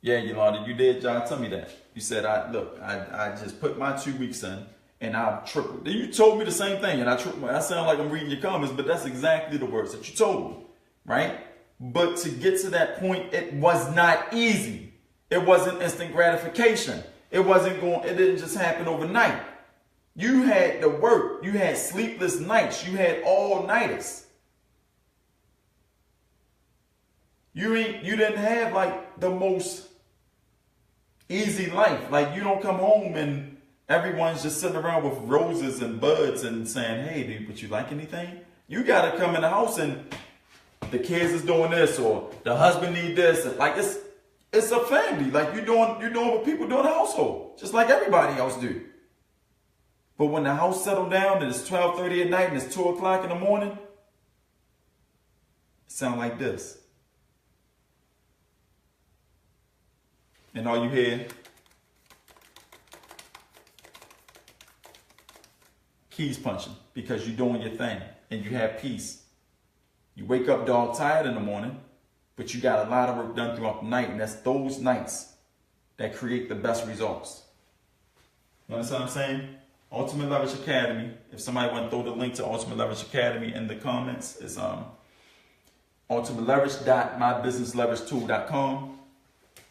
Yeah, Yolanda, you did, John. Tell me that. You said, I just put my 2 weeks in and I've tripled. You told me the same thing, and I sound like I'm reading your comments, but that's exactly the words that you told me, right? But to get to that point, it was not easy. It wasn't instant gratification. It didn't just happen overnight. You had to work. You had sleepless nights. You had all-nighters. You didn't have like the most easy life. Like, you don't come home and everyone's just sitting around with roses and buds and saying, hey, dude, but you like anything? You got to come in the house and the kids is doing this, or the husband need this. And like, it's a family. Like, you're doing what people do in the household, just like everybody else do. But when the house settled down and it's 12:30 at night and it's 2 o'clock in the morning, it sound like this. And all you hear, keys punching, because you're doing your thing and you have peace. You wake up dog tired in the morning, but you got a lot of work done throughout the night, and that's those nights that create the best results. You understand what I'm saying? Ultimate Leverage Academy. If somebody want to throw the link to Ultimate Leverage Academy in the comments, it's ultimateleverage.mybusinessleveragetools.com.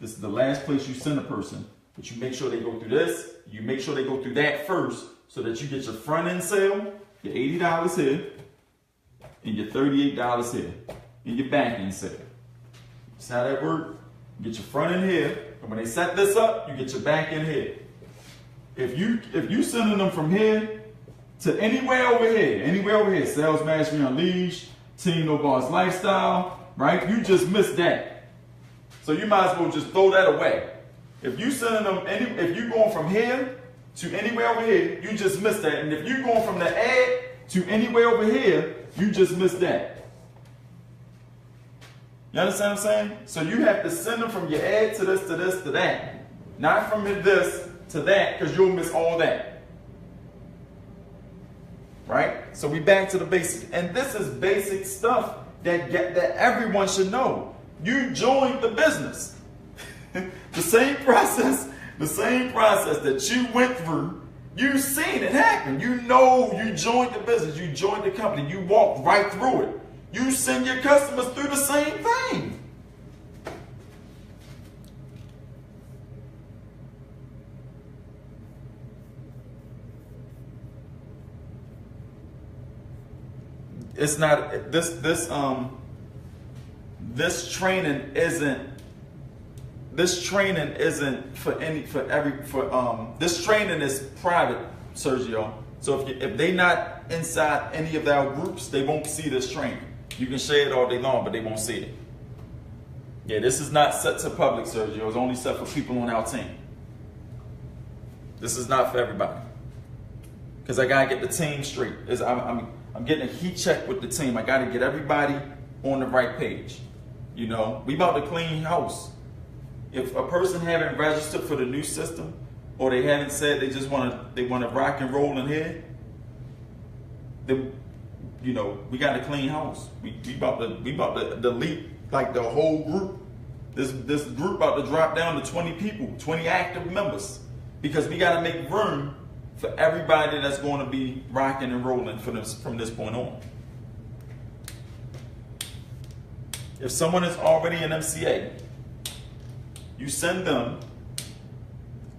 This is the last place you send a person, but you make sure they go through this. You make sure they go through that first, so that you get your front end sale, your $80 here, and your $38 here, and your back end sale. That's how that works. You get your front end here, and when they set this up, you get your back end here. If you sending them from here to anywhere over here, Sales Mastery Unleashed, Team No Boss Lifestyle, right? You just missed that. So you might as well just throw that away. If you sending them if you going from here to anywhere over here, you just missed that. And if you're going from the ad to anywhere over here, you just missed that. You understand what I'm saying? So you have to send them from your ad to this, to this, to that. Not from this to that, because you'll miss all that. Right? So we back to the basics. And this is basic stuff that everyone should know. You joined the business. the same process that you went through, you've seen it happen. You know you joined the business, you joined the company, you walked right through it. You send your customers through the same thing. It's not this training isn't this training is private, Sergio. So if they not inside any of our groups, they won't see this training. You can share it all day long, but they won't see it. Yeah, this is not set to public, Sergio. It's only set for people on our team. This is not for everybody. Because I gotta get the team straight. I'm getting a heat check with the team. I gotta get everybody on the right page. You know, we about to clean house. If a person haven't registered for the new system, or they haven't said they want to rock and roll in here, then, you know, we got to clean house. We about to delete like the whole group. This group about to drop down to 20 people, 20 active members, because we got to make room for everybody that's going to be rocking and rolling from this point on. if someone is already an MCA, you send them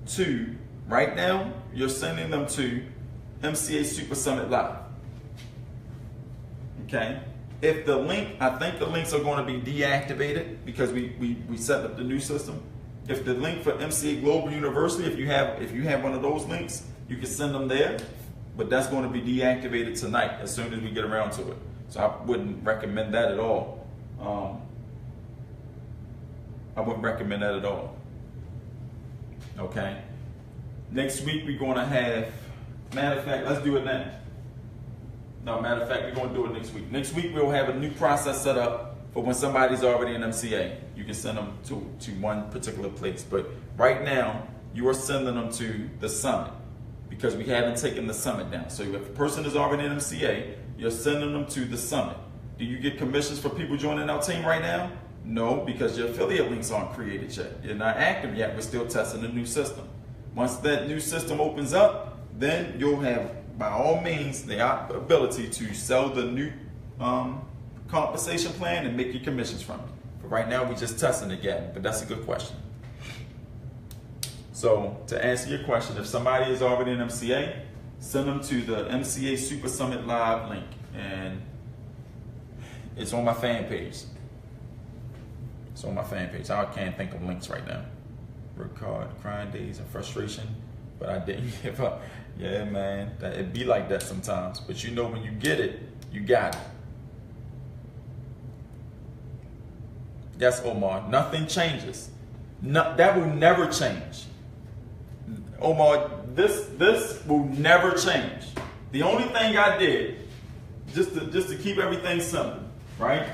to, right now, you're sending them to MCA Super Summit Live. Okay? If the link, I think the links are going to be deactivated because we set up the new system. If the link for MCA Global University, if you have one of those links, you can send them there, but that's going to be deactivated tonight as soon as we get around to it. So I wouldn't recommend that at all. I wouldn't recommend that at all. Okay? Next week we're going to have, matter of fact, let's do it now. No, matter of fact, we're going to do it next week. Next week we'll have a new process set up for when somebody's already an MCA. You can send them to one particular place. But right now, you are sending them to the summit because we haven't taken the summit down. So if a person is already an MCA, you're sending them to the summit. Do you get commissions for people joining our team right now? No, because your affiliate links aren't created yet. They're not active yet. We're still testing the new system. Once that new system opens up, then you'll have, by all means, the ability to sell the new compensation plan and make your commissions from it. But right now, we're just testing again, but that's a good question. So to answer your question, if somebody is already an MCA, send them to the MCA Super Summit Live link, and it's on my fan page. It's on my fan page. I can't think of links right now. Work hard, crying days and frustration, but I didn't give up. Yeah, man, it be like that sometimes. But you know when you get it, you got it. Yes, Omar, nothing changes. No, that will never change. Omar, this will never change. The only thing I did, just to keep everything simple, right?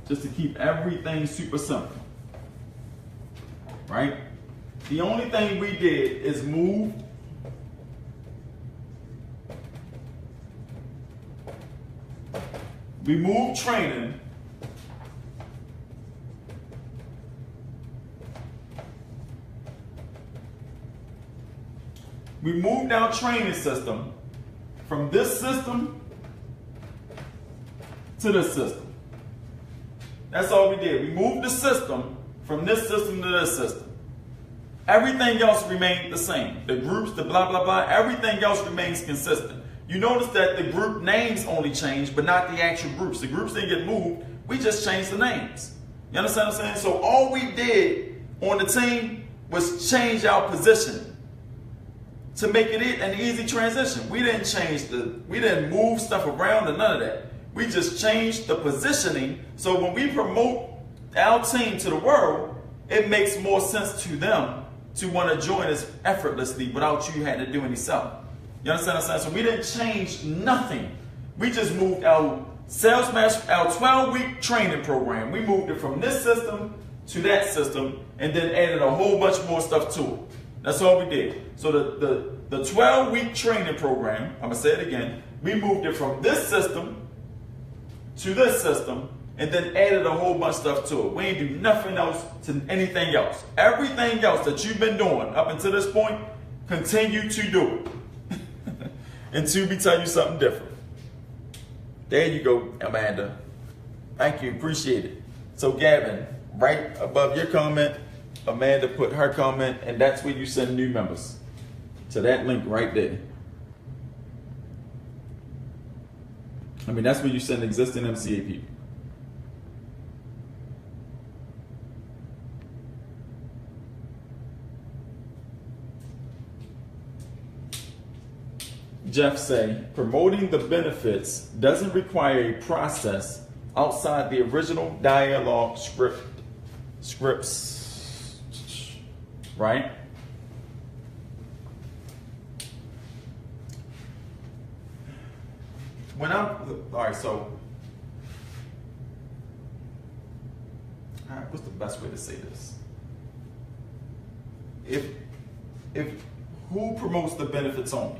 Just to keep everything super simple, right? The only thing we did is move training we moved our training system from this system to this system. That's all we did. We moved the system from this system to this system. Everything else remained the same. The groups, the blah, blah, blah, everything else remains consistent. You notice that the group names only changed, but not the actual groups. The groups didn't get moved. We just changed the names. You understand what I'm saying? So all we did on the team was change our position to make it an easy transition. We didn't move stuff around or none of that. We just changed the positioning, so when we promote our team to the world, it makes more sense to them to want to join us effortlessly without you having to do any selling. You understand what I'm saying? So we didn't change nothing. We just moved our sales master, our 12-week training program. We moved it from this system to that system and then added a whole bunch more stuff to it. That's all we did. So the 12-week training program, I'm going to say it again, we moved it from this system to this system, and then added a whole bunch of stuff to it. We ain't do nothing else to anything else. Everything else that you've been doing up until this point, continue to do it. Until we tell you something different. There you go, Amanda. Thank you, appreciate it. So Gavin, right above your comment, Amanda put her comment, and that's where you send new members. To that link right there. I mean, that's where you send existing MCA people. Jeff say, promoting the benefits doesn't require a process outside the original dialogue scripts, right? All right, so, what's the best way to say this? If who promotes the benefits only?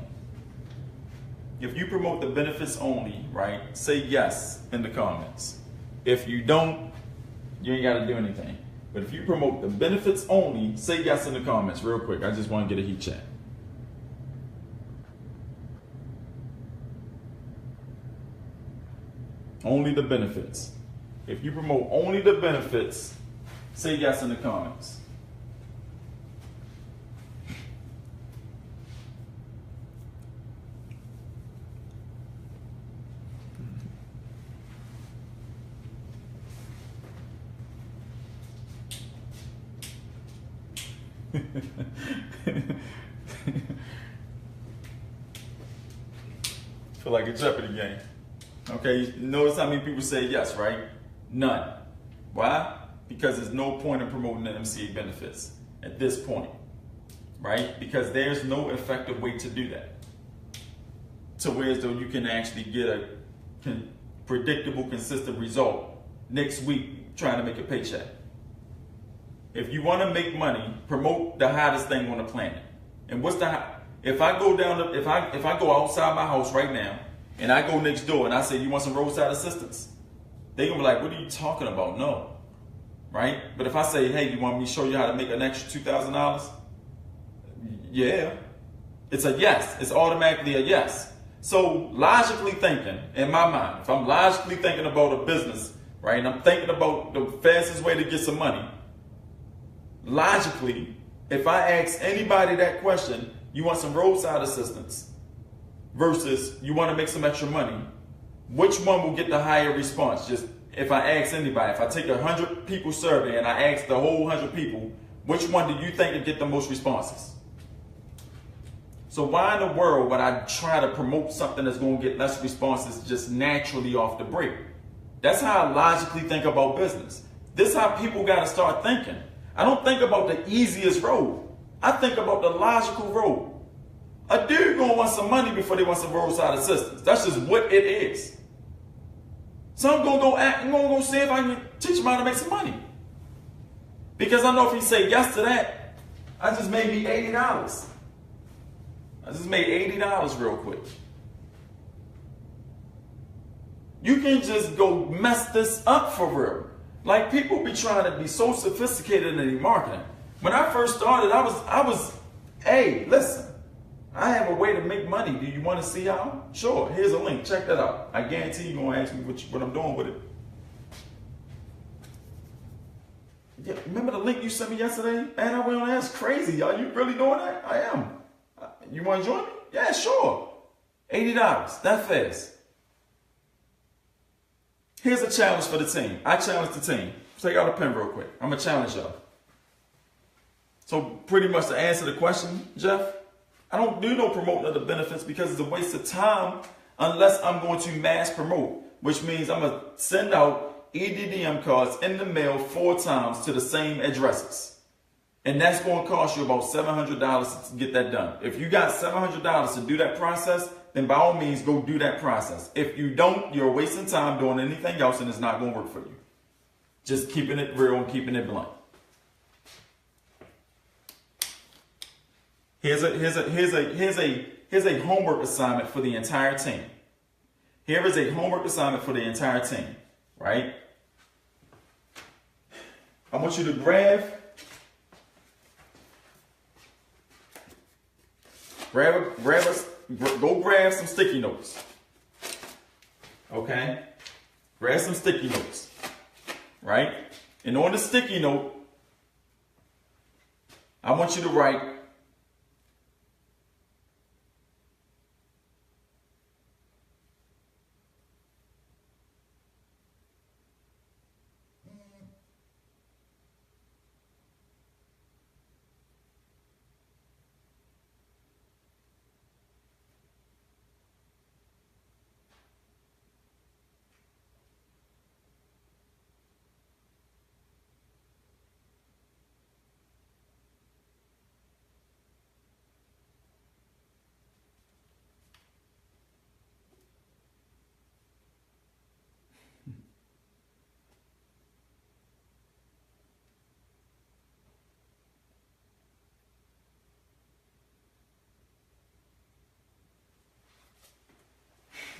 If you promote the benefits only, right, say yes in the comments. If you don't, you ain't got to do anything. But if you promote the benefits only, say yes in the comments real quick. I just want to get a heat check. Only the benefits. If you promote only the benefits, say yes in the comments. Feel like a Jeopardy game. Okay, notice how many people say yes, right? None. Why? Because there's no point in promoting the MCA benefits at this point, right? Because there's no effective way to do that. To where as though you can actually get a predictable, consistent result next week trying to make a paycheck. If you want to make money, promote the hottest thing on the planet. And what's the if I go down if I go outside my house right now and I go next door and I say, you want some roadside assistance? They're gonna be like, what are you talking about? No. Right? But if I say, hey, you want me to show you how to make an extra $2,000? Yeah. It's a yes. It's automatically a yes. So logically thinking, in my mind, if I'm logically thinking about a business, right, and I'm thinking about the fastest way to get some money, logically, if I ask anybody that question, you want some roadside assistance versus you want to make some extra money, which one will get the higher response? Just if I ask anybody, if I take 100 people survey and I ask the whole 100 people, which one do you think will get the most responses? So why in the world would I try to promote something that's going to get less responses just naturally off the break? That's how I logically think about business. This is how people got to start thinking. I don't think about the easiest road. I think about the logical road. A dude gonna want some money before they want some roadside assistance. That's just what it is. So I'm gonna go see if I can teach him how to make some money. Because I know if he say yes to that, I just made me $80. I just made $80 real quick. You can just go mess this up for real. Like people be trying to be so sophisticated in their marketing. When I first started, I was, hey, listen, I have a way to make money. Do you want to see how? Sure, here's a link. Check that out. I guarantee you're going to ask me what I'm doing with it. Yeah, remember the link you sent me yesterday? Man, I went on there. That's crazy. Are you really doing that? I am. You want to join me? Yeah, sure. $80. That fast. Here's a challenge for the team. I challenge the team. Take out a pen real quick. I'm going to challenge y'all. So pretty much to answer the question, Jeff, I don't do no promoting of the benefits because it's a waste of time unless I'm going to mass promote, which means I'm going to send out EDDM cards in the mail 4 times to the same addresses. And that's going to cost you about $700 to get that done. If you got $700 to do that process, then by all means, go do that process. If you don't, you're wasting time doing anything else and it's not going to work for you. Just keeping it real and keeping it blunt. Here's a homework assignment for the entire team. Here is a homework assignment for the entire team, right? I want you to go grab some sticky notes. Okay? Grab some sticky notes, right? And on the sticky note, I want you to write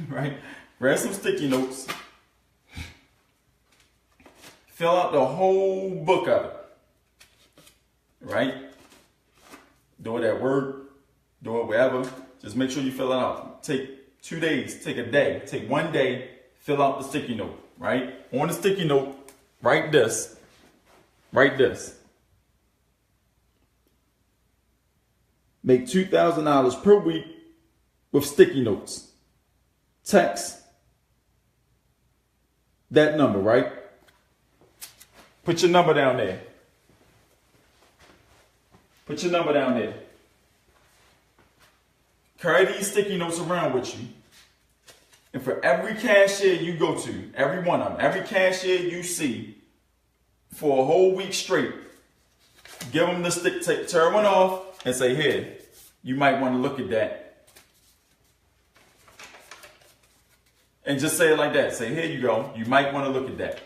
right? Grab some sticky notes. Fill out the whole book of it. Right? Do it at work. Do it wherever. Just make sure you fill it out. Take 2 days. Take a day. Take 1 day. Fill out the sticky note. right? On the sticky note, write this. Write this. Make $2,000 per week with sticky notes. Text that number, right? Put your number down there. Put your number down there. Carry these sticky notes around with you. And for every cashier you go to, every one of them, every cashier you see for a whole week straight, give them the stick, tear one off and say, here, you might want to look at that. And just say it like that. Say, here you go. You might want to look at that.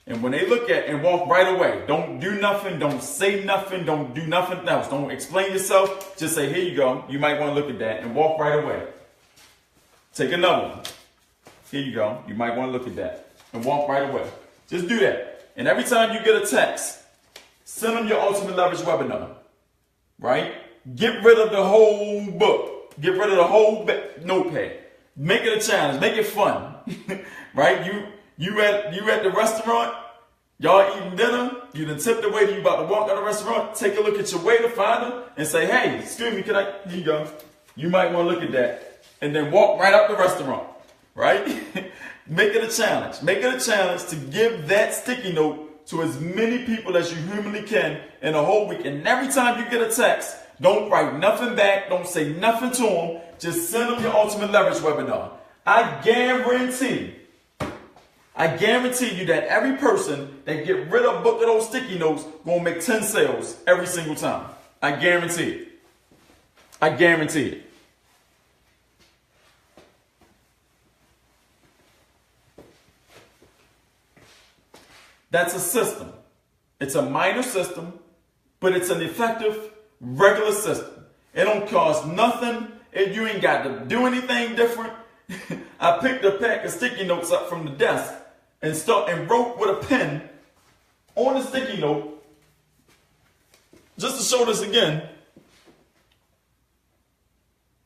And when they look at and walk right away, don't do nothing. Don't say nothing. Don't do nothing else. Don't explain yourself. Just say, here you go. You might want to look at that and walk right away. Take another one. Here you go. You might want to look at that and walk right away. Just do that. And every time you get a text, send them your Ultimate Leverage webinar. Right? Get rid of the whole book. Get rid of the whole notepad. Make it a challenge. Make it fun. Right? You at the restaurant, y'all eating dinner, you done tipped the waiter, you about to walk out of the restaurant, take a look at your waiter, find him, and say, hey, excuse me, here you go. You might want to look at that. And then walk right out the restaurant. Right? Make it a challenge. Make it a challenge to give that sticky note to as many people as you humanly can in a whole week. And every time you get a text, don't write nothing back. Don't say nothing to them. Just send them your Ultimate Leverage webinar. I guarantee you that every person that get rid of a book of those sticky notes gonna make 10 sales every single time. I guarantee it. I guarantee it. That's a system. It's a minor system, but it's an effective, regular system. It don't cost nothing, and you ain't got to do anything different. I picked a pack of sticky notes up from the desk and wrote with a pen on the sticky note, just to show this again.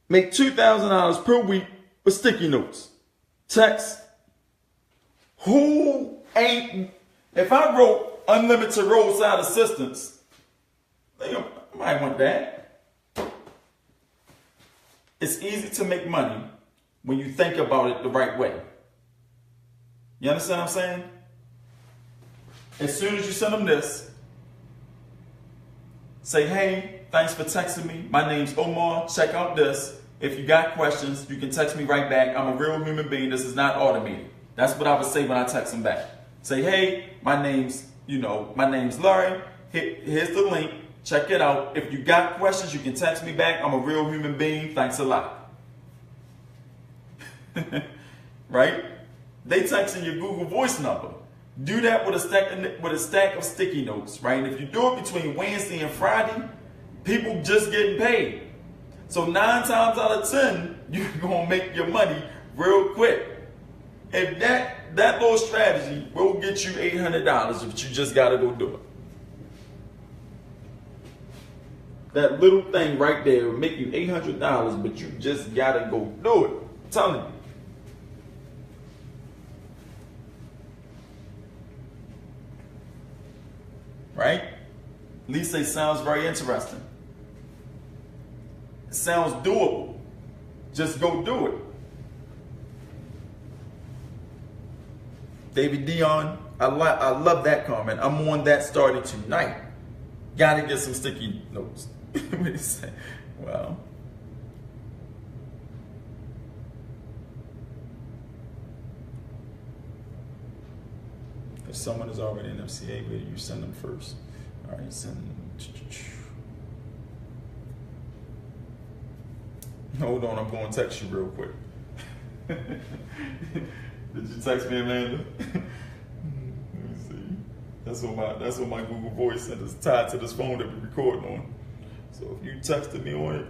Make $2,000 per week with sticky notes. Text. Who ain't... If I wrote unlimited roadside assistance, I might want that. It's easy to make money when you think about it the right way. You understand what I'm saying? As soon as you send them this, say, hey, thanks for texting me. My name's Omar. Check out this. If you got questions, you can text me right back. I'm a real human being. This is not automated. That's what I would say when I text them back. Say, hey, my name's Larry. Here's the link. Check it out. If you got questions, you can text me back. I'm a real human being. Thanks a lot. Right? They texting your Google Voice number. Do that with a stack of sticky notes, right? And if you do it between Wednesday and Friday, people just getting paid. So 9 times out of 10, you're gonna make your money real quick. If that little strategy will get you $800, but you just gotta go do it. That little thing right there will make you $800, but you just gotta go do it. I'm telling you. Right? At least it sounds very interesting. It sounds doable. Just go do it. David Dion, I love that comment. I'm on that starting tonight. Gotta get some sticky notes. What do you say? Well. If someone is already in MCA, but you send them first. All right, send them. Hold on, I'm going to text you real quick. Did you text me, Amanda? Let me see. That's what my Google Voice is tied to this phone that we're recording on. So if you texted me on it,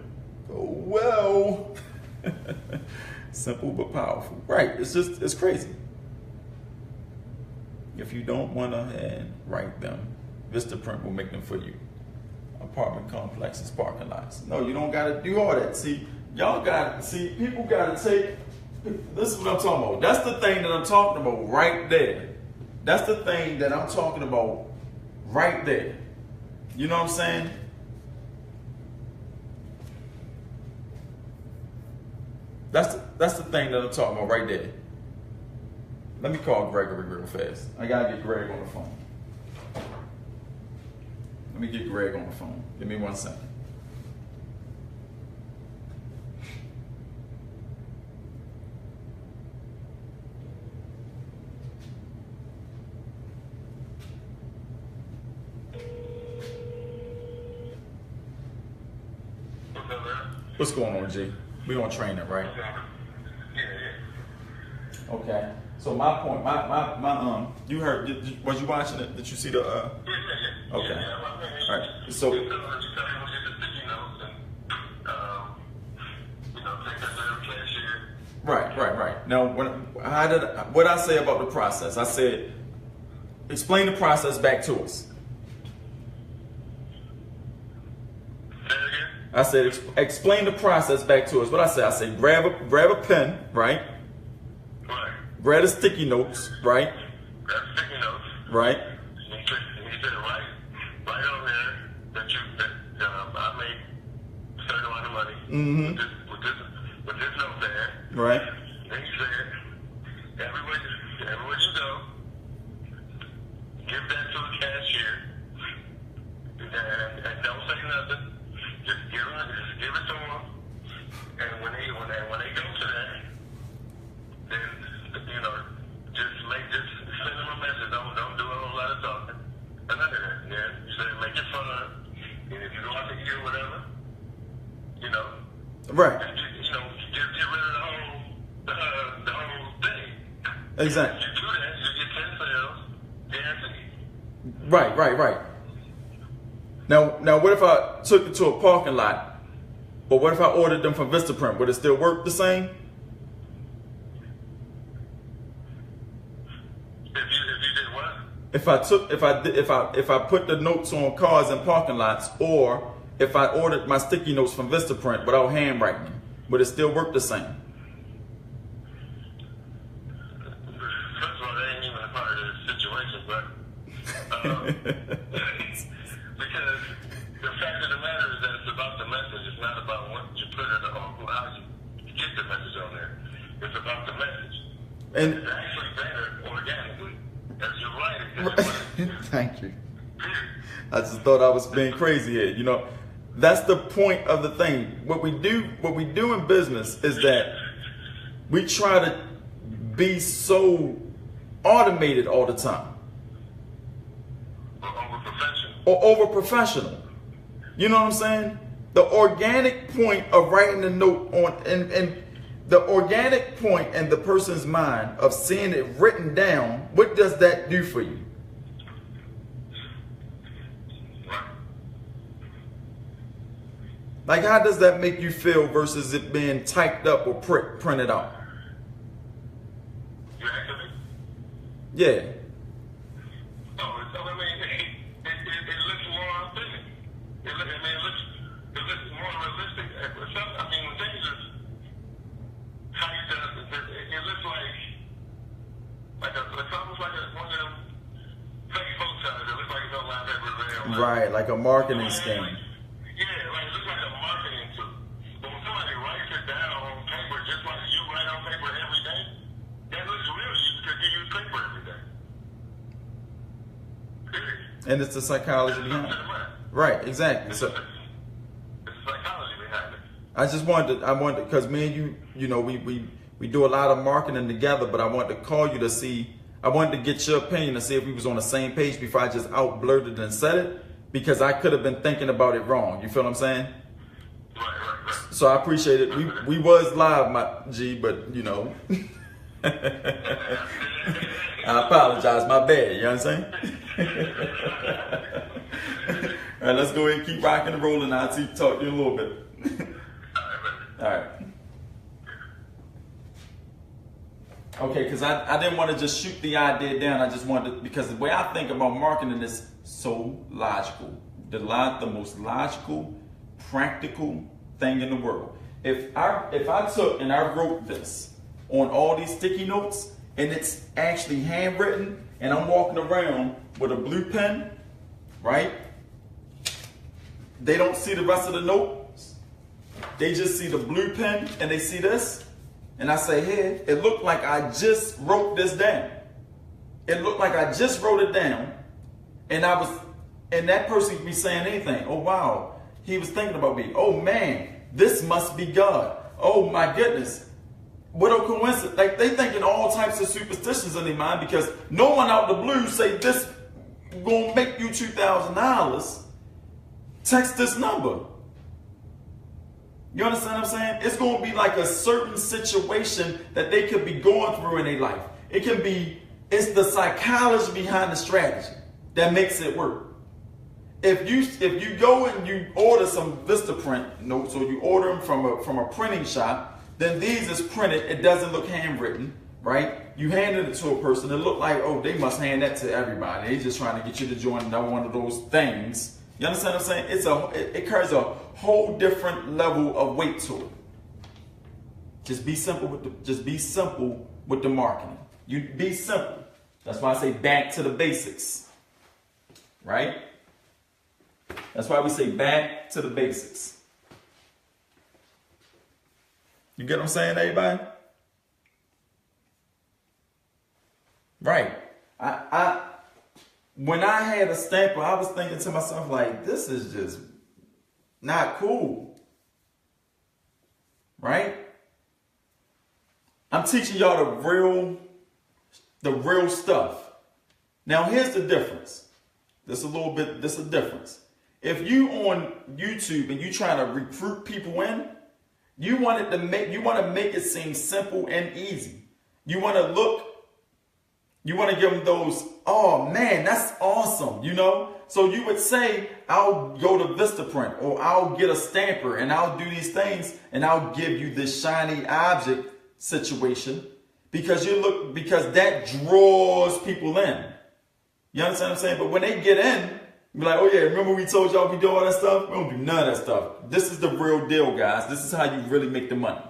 oh well. Simple but powerful. Right, it's crazy. If you don't want to hand write them, Vistaprint will make them for you. Apartment complexes, parking lots. No, you don't got to do all that. See, people got to take This is what I'm talking about. That's the thing that I'm talking about right there. That's the thing that I'm talking about right there. You know what I'm saying? That's the thing that I'm talking about right there. Let me call Gregory real fast. I gotta get Greg on the phone. Let me get Greg on the phone. Give me 1 second. What's going on, G? We on training, right? Yeah. Okay. So my point, you heard? Was you watching it? Did you see the? Yeah. Okay. All right. So. Right. Now, what I say about the process? I said, explain the process back to us. I said, explain the process back to us. What I said, grab a pen, right? Right. Grab the sticky notes, right? Grab sticky notes. Right. You said right on there that I made a certain amount of money. Mm-hmm. With this note there. Right. Then you said, everywhere you go, give that to the cashier, and don't say nothing. Just give it to them, and when they go to that, then just send them a message. Don't do a whole lot of talking. None of that. Yeah, you say make it fun, and if you go out to eat or whatever, Right. Just get rid of the whole thing. Exactly. If you do that, you get 10 sales, guaranteed. Right. Now, what if I took it to a parking lot, but what if I ordered them from Vistaprint? Would it still work the same? If you did what? If I put the notes on cars in parking lots, or if I ordered my sticky notes from Vistaprint without handwriting them, would it still work the same? First of all, that ain't even a part of the situation, but because the fact of the matter is that it's about the message. It's not about what you put in how you get the message on there. It's about the message. And it's actually better organically. As you're writing. Thank you. I just thought I was being crazy here. That's the point of the thing. What we do in business is that we try to be so automated all the time. Or over professional. You know what I'm saying? The organic point of writing a note on and the organic point in the person's mind of seeing it written down, what does that do for you? Like, how does that make you feel versus it being typed up or printed out? Yeah. Right, like a marketing scheme. Yeah, like it looks like a marketing tool. But when somebody writes it down on paper, just like you write on paper every day, that looks real to you because you use paper every day. Period. And it's the psychology behind it. Right, exactly. So it's the psychology behind it. I wanted because me and you, we do a lot of marketing together, but I wanted to call you to see. I wanted to get your opinion to see if we was on the same page before I just out blurted and said it, because I could have been thinking about it wrong. You feel what I'm saying? Right. So I appreciate it. We was live, my G, but I apologize. My bad. You know what I'm saying? All right, let's go ahead and keep rocking and rolling. I'll talk to you in a little bit. All right. Okay, because I didn't want to just shoot the idea down. I just wanted to, because the way I think about marketing is so logical. The most logical, practical thing in the world. If I took and I wrote this on all these sticky notes and it's actually handwritten and I'm walking around with a blue pen, right? They don't see the rest of the notes. They just see the blue pen and they see this. And I say, hey, it looked like I just wrote this down. It looked like I just wrote it down. And that person could be saying anything. Oh, wow, he was thinking about me. Oh, man, this must be God. Oh, my goodness. What a coincidence. Like, they thinking all types of superstitions in their mind because no one out the blue say this gonna make you $2,000. Text this number. You understand what I'm saying? It's going to be like a certain situation that they could be going through in their life. It's the psychology behind the strategy that makes it work. If you go and you order some Vistaprint notes or you order them from a printing shop, then these is printed. It doesn't look handwritten, right? You handed it to a person. It looked like, oh, they must hand that to everybody. They're just trying to get you to join another one of those things. You understand what I'm saying? It carries a whole different level of weight to it. Just be simple with the marketing. You be simple. That's why I say back to the basics. Right? That's why we say back to the basics. You get what I'm saying, everybody? Right. When I had a stamper, I was thinking to myself, like, this is just not cool. Right? I'm teaching y'all the real stuff. Now, here's the difference. There's a difference. If you on YouTube and you trying to recruit people in, you want to make it seem simple and easy. You want to give them those, oh man, that's awesome, you know? So you would say, I'll go to Vistaprint or I'll get a stamper and I'll do these things and I'll give you this shiny object situation because that draws people in. You understand what I'm saying? But when they get in, be like, oh yeah, remember we told y'all we do all that stuff? We don't do none of that stuff. This is the real deal, guys. This is how you really make the money.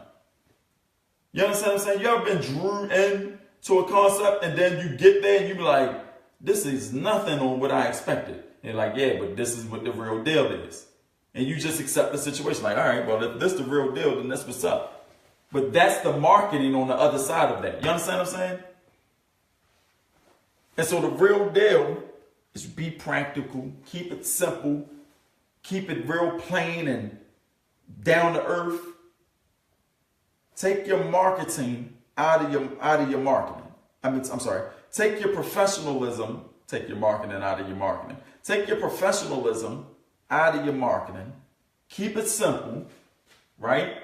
You understand what I'm saying? You ever been drew in to a concept and then you get there and you be like, this is nothing on what I expected. And you're like, yeah, but this is what the real deal is. And you just accept the situation. Like, all right, well, if this is the real deal, then that's what's up. But that's the marketing on the other side of that. You understand what I'm saying? And so the real deal is be practical, keep it simple, keep it real plain and down to earth. Take your marketing out of your marketing. Take your professionalism, take your marketing out of your marketing. Take your professionalism out of your marketing. Keep it simple, right?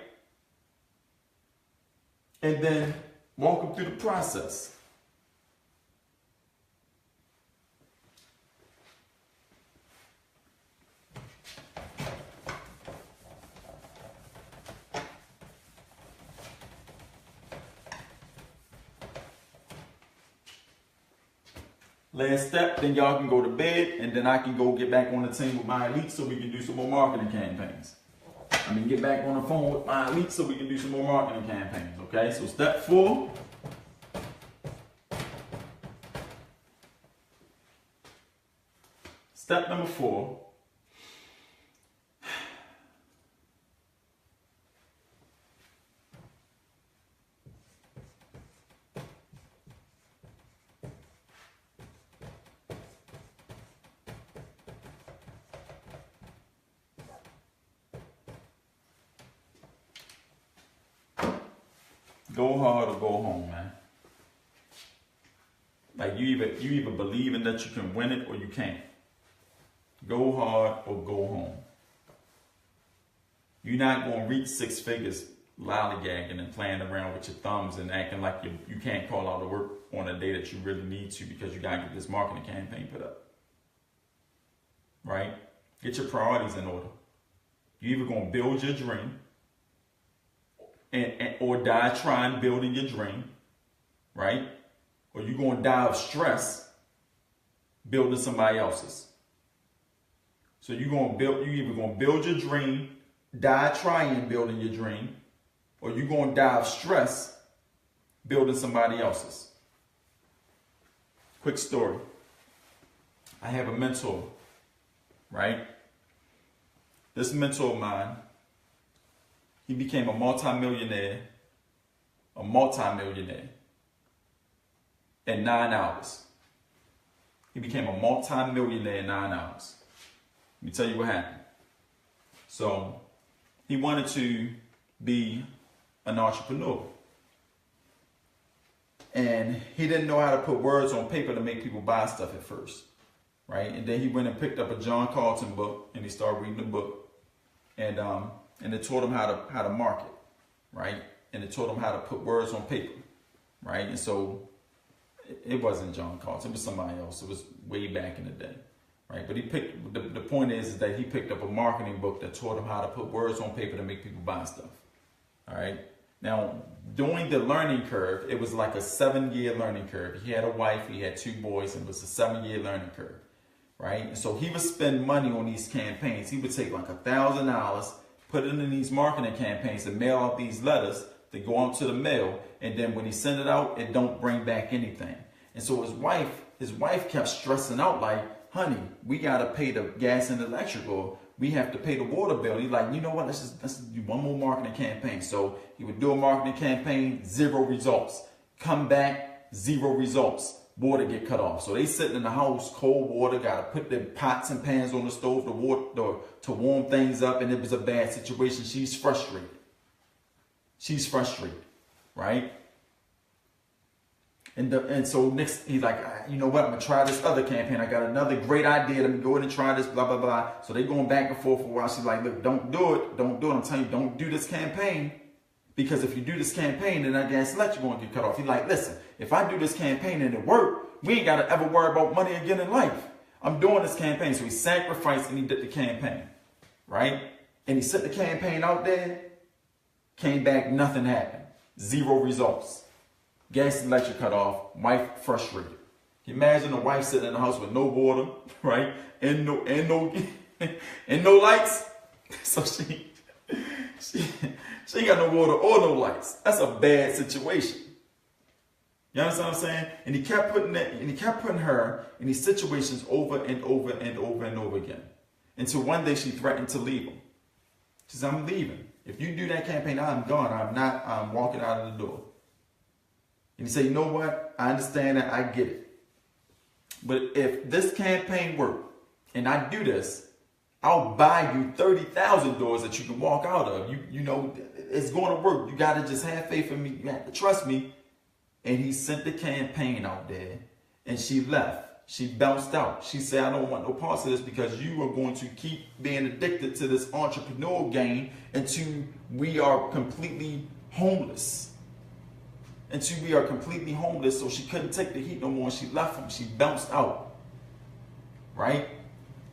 And then walk them through the process. Last step, then y'all can go to bed, and then I can go get back on the team with my elites so we can do some more marketing campaigns. Get back on the phone with my elites so we can do some more marketing campaigns, okay? So step 4. Step number 4. Go hard or go home, man. Like you either believe in that you can win it or you can't. Go hard or go home. You're not going to reach 6 figures lollygagging and playing around with your thumbs and acting like you can't call out to work on a day that you really need to because you got to get this marketing campaign put up. Right? Get your priorities in order. You're either going to build your dream or die trying building your dream, right? Or you're going to die of stress building somebody else's. So you're either going to build your dream, die trying building your dream, or you're going to die of stress building somebody else's. Quick story. I have a mentor, right? This mentor of mine, he became a multimillionaire in 9 hours. He became a multimillionaire in 9 hours. Let me tell you what happened. So, he wanted to be an entrepreneur. And he didn't know how to put words on paper to make people buy stuff at first, right? And then he went and picked up a John Carlton book, and he started reading the book, and it taught him how to market, right? And it taught him how to put words on paper, right? And so it wasn't John Carlton, it was somebody else. It was way back in the day, right? But the point is that he picked up a marketing book that taught him how to put words on paper to make people buy stuff, all right? Now, during the learning curve, it was like a 7-year learning curve. He had a wife, he had 2 boys, and it was a 7-year learning curve, right? And so he would spend money on these campaigns. He would take like $1,000, put it in these marketing campaigns and mail out these letters to go out to the mail. And then when he sent it out, it don't bring back anything. And so his wife kept stressing out like, honey, we got to pay the gas and electric, or we have to pay the water bill. He's like, you know what, let's do one more marketing campaign. So he would do a marketing campaign, 0 results. Come back, 0 results. Water get cut off. So they sitting in the house, cold water, got to put their pots and pans on the stove to warm things up, and it was a bad situation. She's frustrated. Right? And so next, he's like, you know what, I'm going to try this other campaign. I got another great idea. Let me go ahead and try this, blah, blah, blah. So they going back and forth for a while. She's like, look, don't do it. I'm telling you, don't do this campaign. Because if you do this campaign, then that gas and electric going to get cut off. He's like, listen, if I do this campaign and it work, we ain't got to ever worry about money again in life. I'm doing this campaign. So he sacrificed and he did the campaign, right? And he set the campaign out there, came back, nothing happened. 0 results. Gas and electric cut off, wife frustrated. Imagine a wife sitting in the house with no water, right? And no and no lights. So she ain't got no water or no lights. That's a bad situation. You understand what I'm saying? And he kept putting her in these situations over and over and over and over again. Until one day she threatened to leave him. She said, I'm leaving. If you do that campaign, I'm gone. I'm walking out of the door. And he said, you know what? I understand that. I get it. But if this campaign works and I do this, I'll buy you 30,000 doors that you can walk out of. You know, it's going to work. You got to just have faith in me. You have to trust me. And he sent the campaign out there and she left. She bounced out. She said, I don't want no parts of this because you are going to keep being addicted to this entrepreneurial game until we are completely homeless. So she couldn't take the heat no more. And she left him. She bounced out. Right?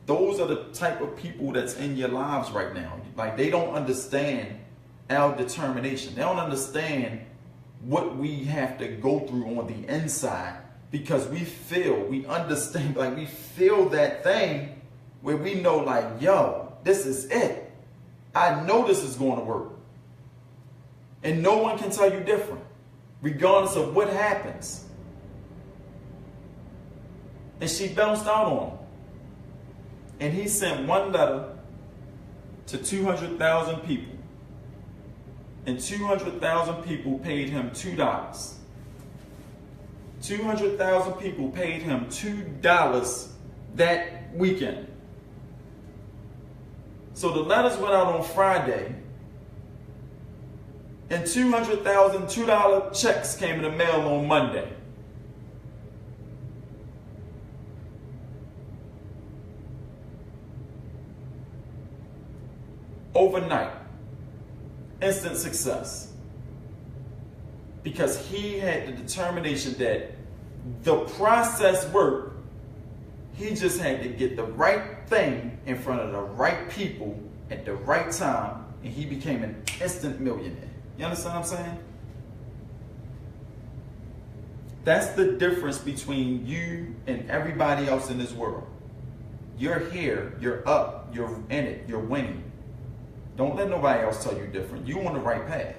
Those are the type of people that's in your lives right now. Like, they don't understand our determination. They don't understand what we have to go through on the inside, because we understand, like, we feel that thing where we know, like, yo, this is it. I know this is going to work. And no one can tell you different, regardless of what happens. And she bounced out on him. And he sent one letter to 200,000 people. And 200,000 people paid him $2. 200,000 people paid him $2 that weekend. So the letters went out on Friday, and 200,000 $2 checks came in the mail on Monday. Overnight. Instant success. Because he had the determination that the process worked. He just had to get the right thing in front of the right people at the right time, and he became an instant millionaire. You understand what I'm saying? That's the difference between you and everybody else in this world. You're here, you're up, you're in it, you're winning. Don't let nobody else tell you different. You're on the right path.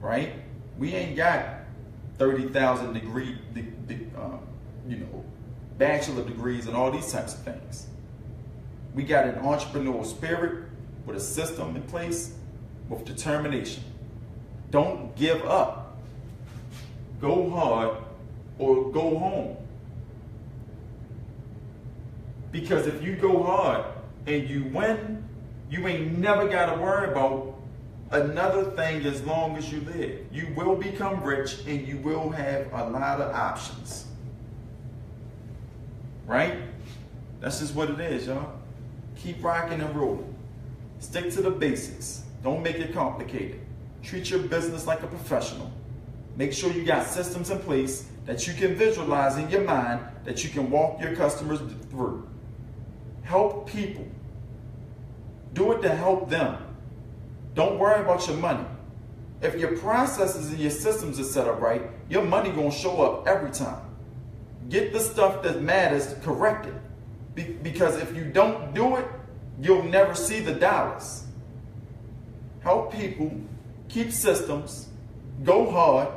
Right? We ain't got 30,000 degree, bachelor degrees and all these types of things. We got an entrepreneurial spirit with a system in place with determination. Don't give up. Go hard or go home. Because if you go hard and you win, you ain't never got to worry about another thing as long as you live. You will become rich and you will have a lot of options. Right? That's just what it is, y'all. Keep rocking and rolling. Stick to the basics. Don't make it complicated. Treat your business like a professional. Make sure you got systems in place that you can visualize in your mind that you can walk your customers through. Help people. Do it to help them. Don't worry about your money. If your processes and your systems are set up right, your money gonna show up every time. Get the stuff that matters corrected. Because if you don't do it, you'll never see the dollars. Help people, keep systems, go hard,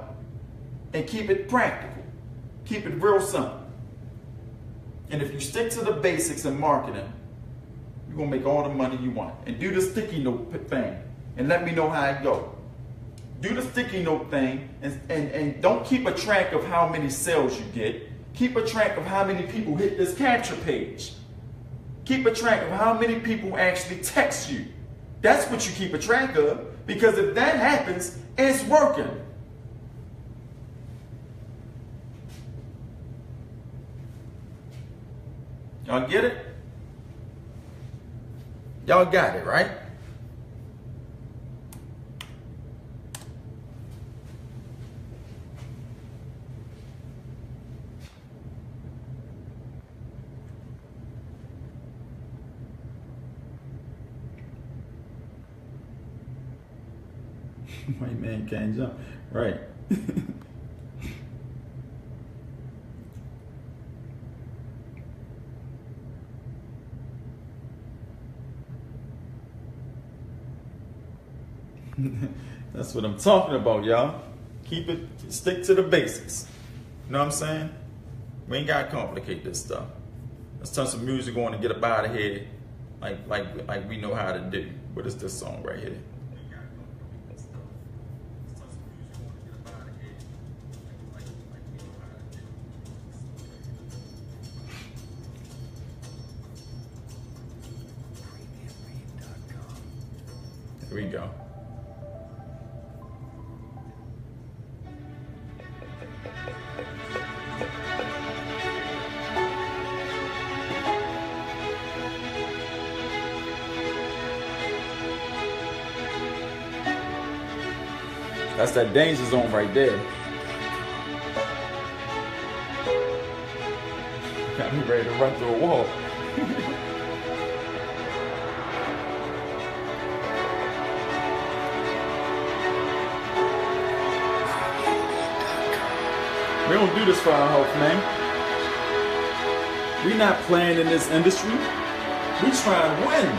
and keep it practical. Keep it real simple. And if you stick to the basics in marketing, you're gonna make all the money you want. And do the sticky note thing and let me know how it goes. Do the sticky note thing and don't keep a track of how many sales you get. Keep a track of how many people hit this capture page. Keep a track of how many people actually text you. That's what you keep a track of, because if that happens, it's working. Y'all get it? Y'all got it, right? White man can't jump. Right. That's what I'm talking about, y'all. Keep it, stick to the basics. You know what I'm saying? We ain't gotta complicate this stuff. Let's turn some music on and get up out of here like we know how to do. What is this song right here? Here we go. That's that danger zone right there. Got me ready to run through a wall. We don't do this for our health, man. We not playing in this industry. We try and win.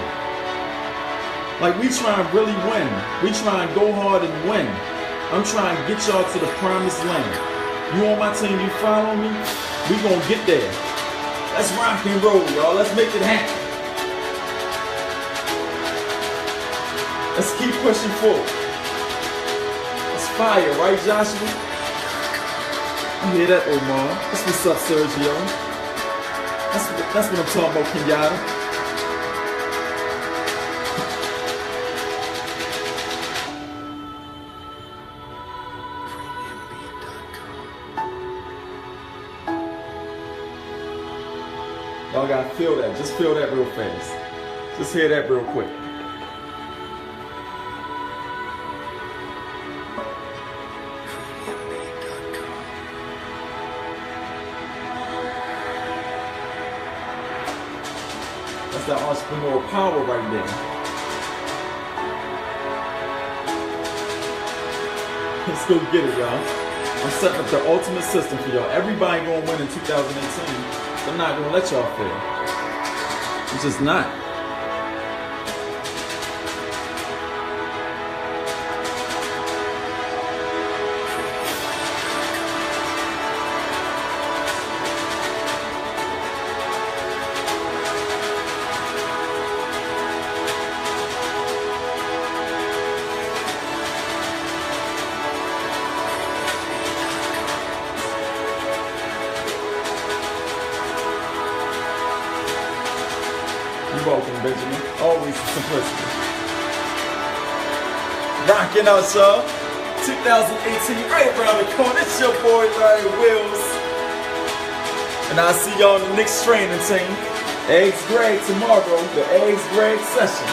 Like, we try and really win. We try and go hard and win. I'm trying to get y'all to the promised land. You on my team, you follow me? We gonna get there. Let's rock and roll, y'all. Let's make it happen. Let's keep pushing forward. It's fire, right, Joshua? You hear that, Omar? That's what's up, Sergio. That's what I'm talking about, Kenyatta. Y'all gotta feel that. Just feel that real fast. Just hear that real quick. That's that entrepreneurial power right there. Let's go get it, y'all. I'm setting up the ultimate system for y'all. Everybody gonna win in 2018. I'm not gonna let y'all fail. It's just not. Benjamin. Always simplicity. Rocking out, y'all. 2018 right around the corner. It's your boy Larry Wheelz. And I'll see y'all in the next training team. Eggs Greg tomorrow, the Eggs Greg session.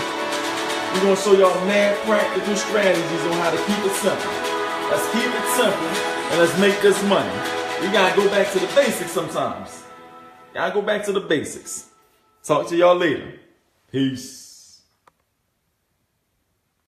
We're going to show y'all mad practical strategies on how to keep it simple. Let's keep it simple and let's make this money. We got to go back to the basics sometimes. Gotta go back to the basics. Talk to y'all later. Peace.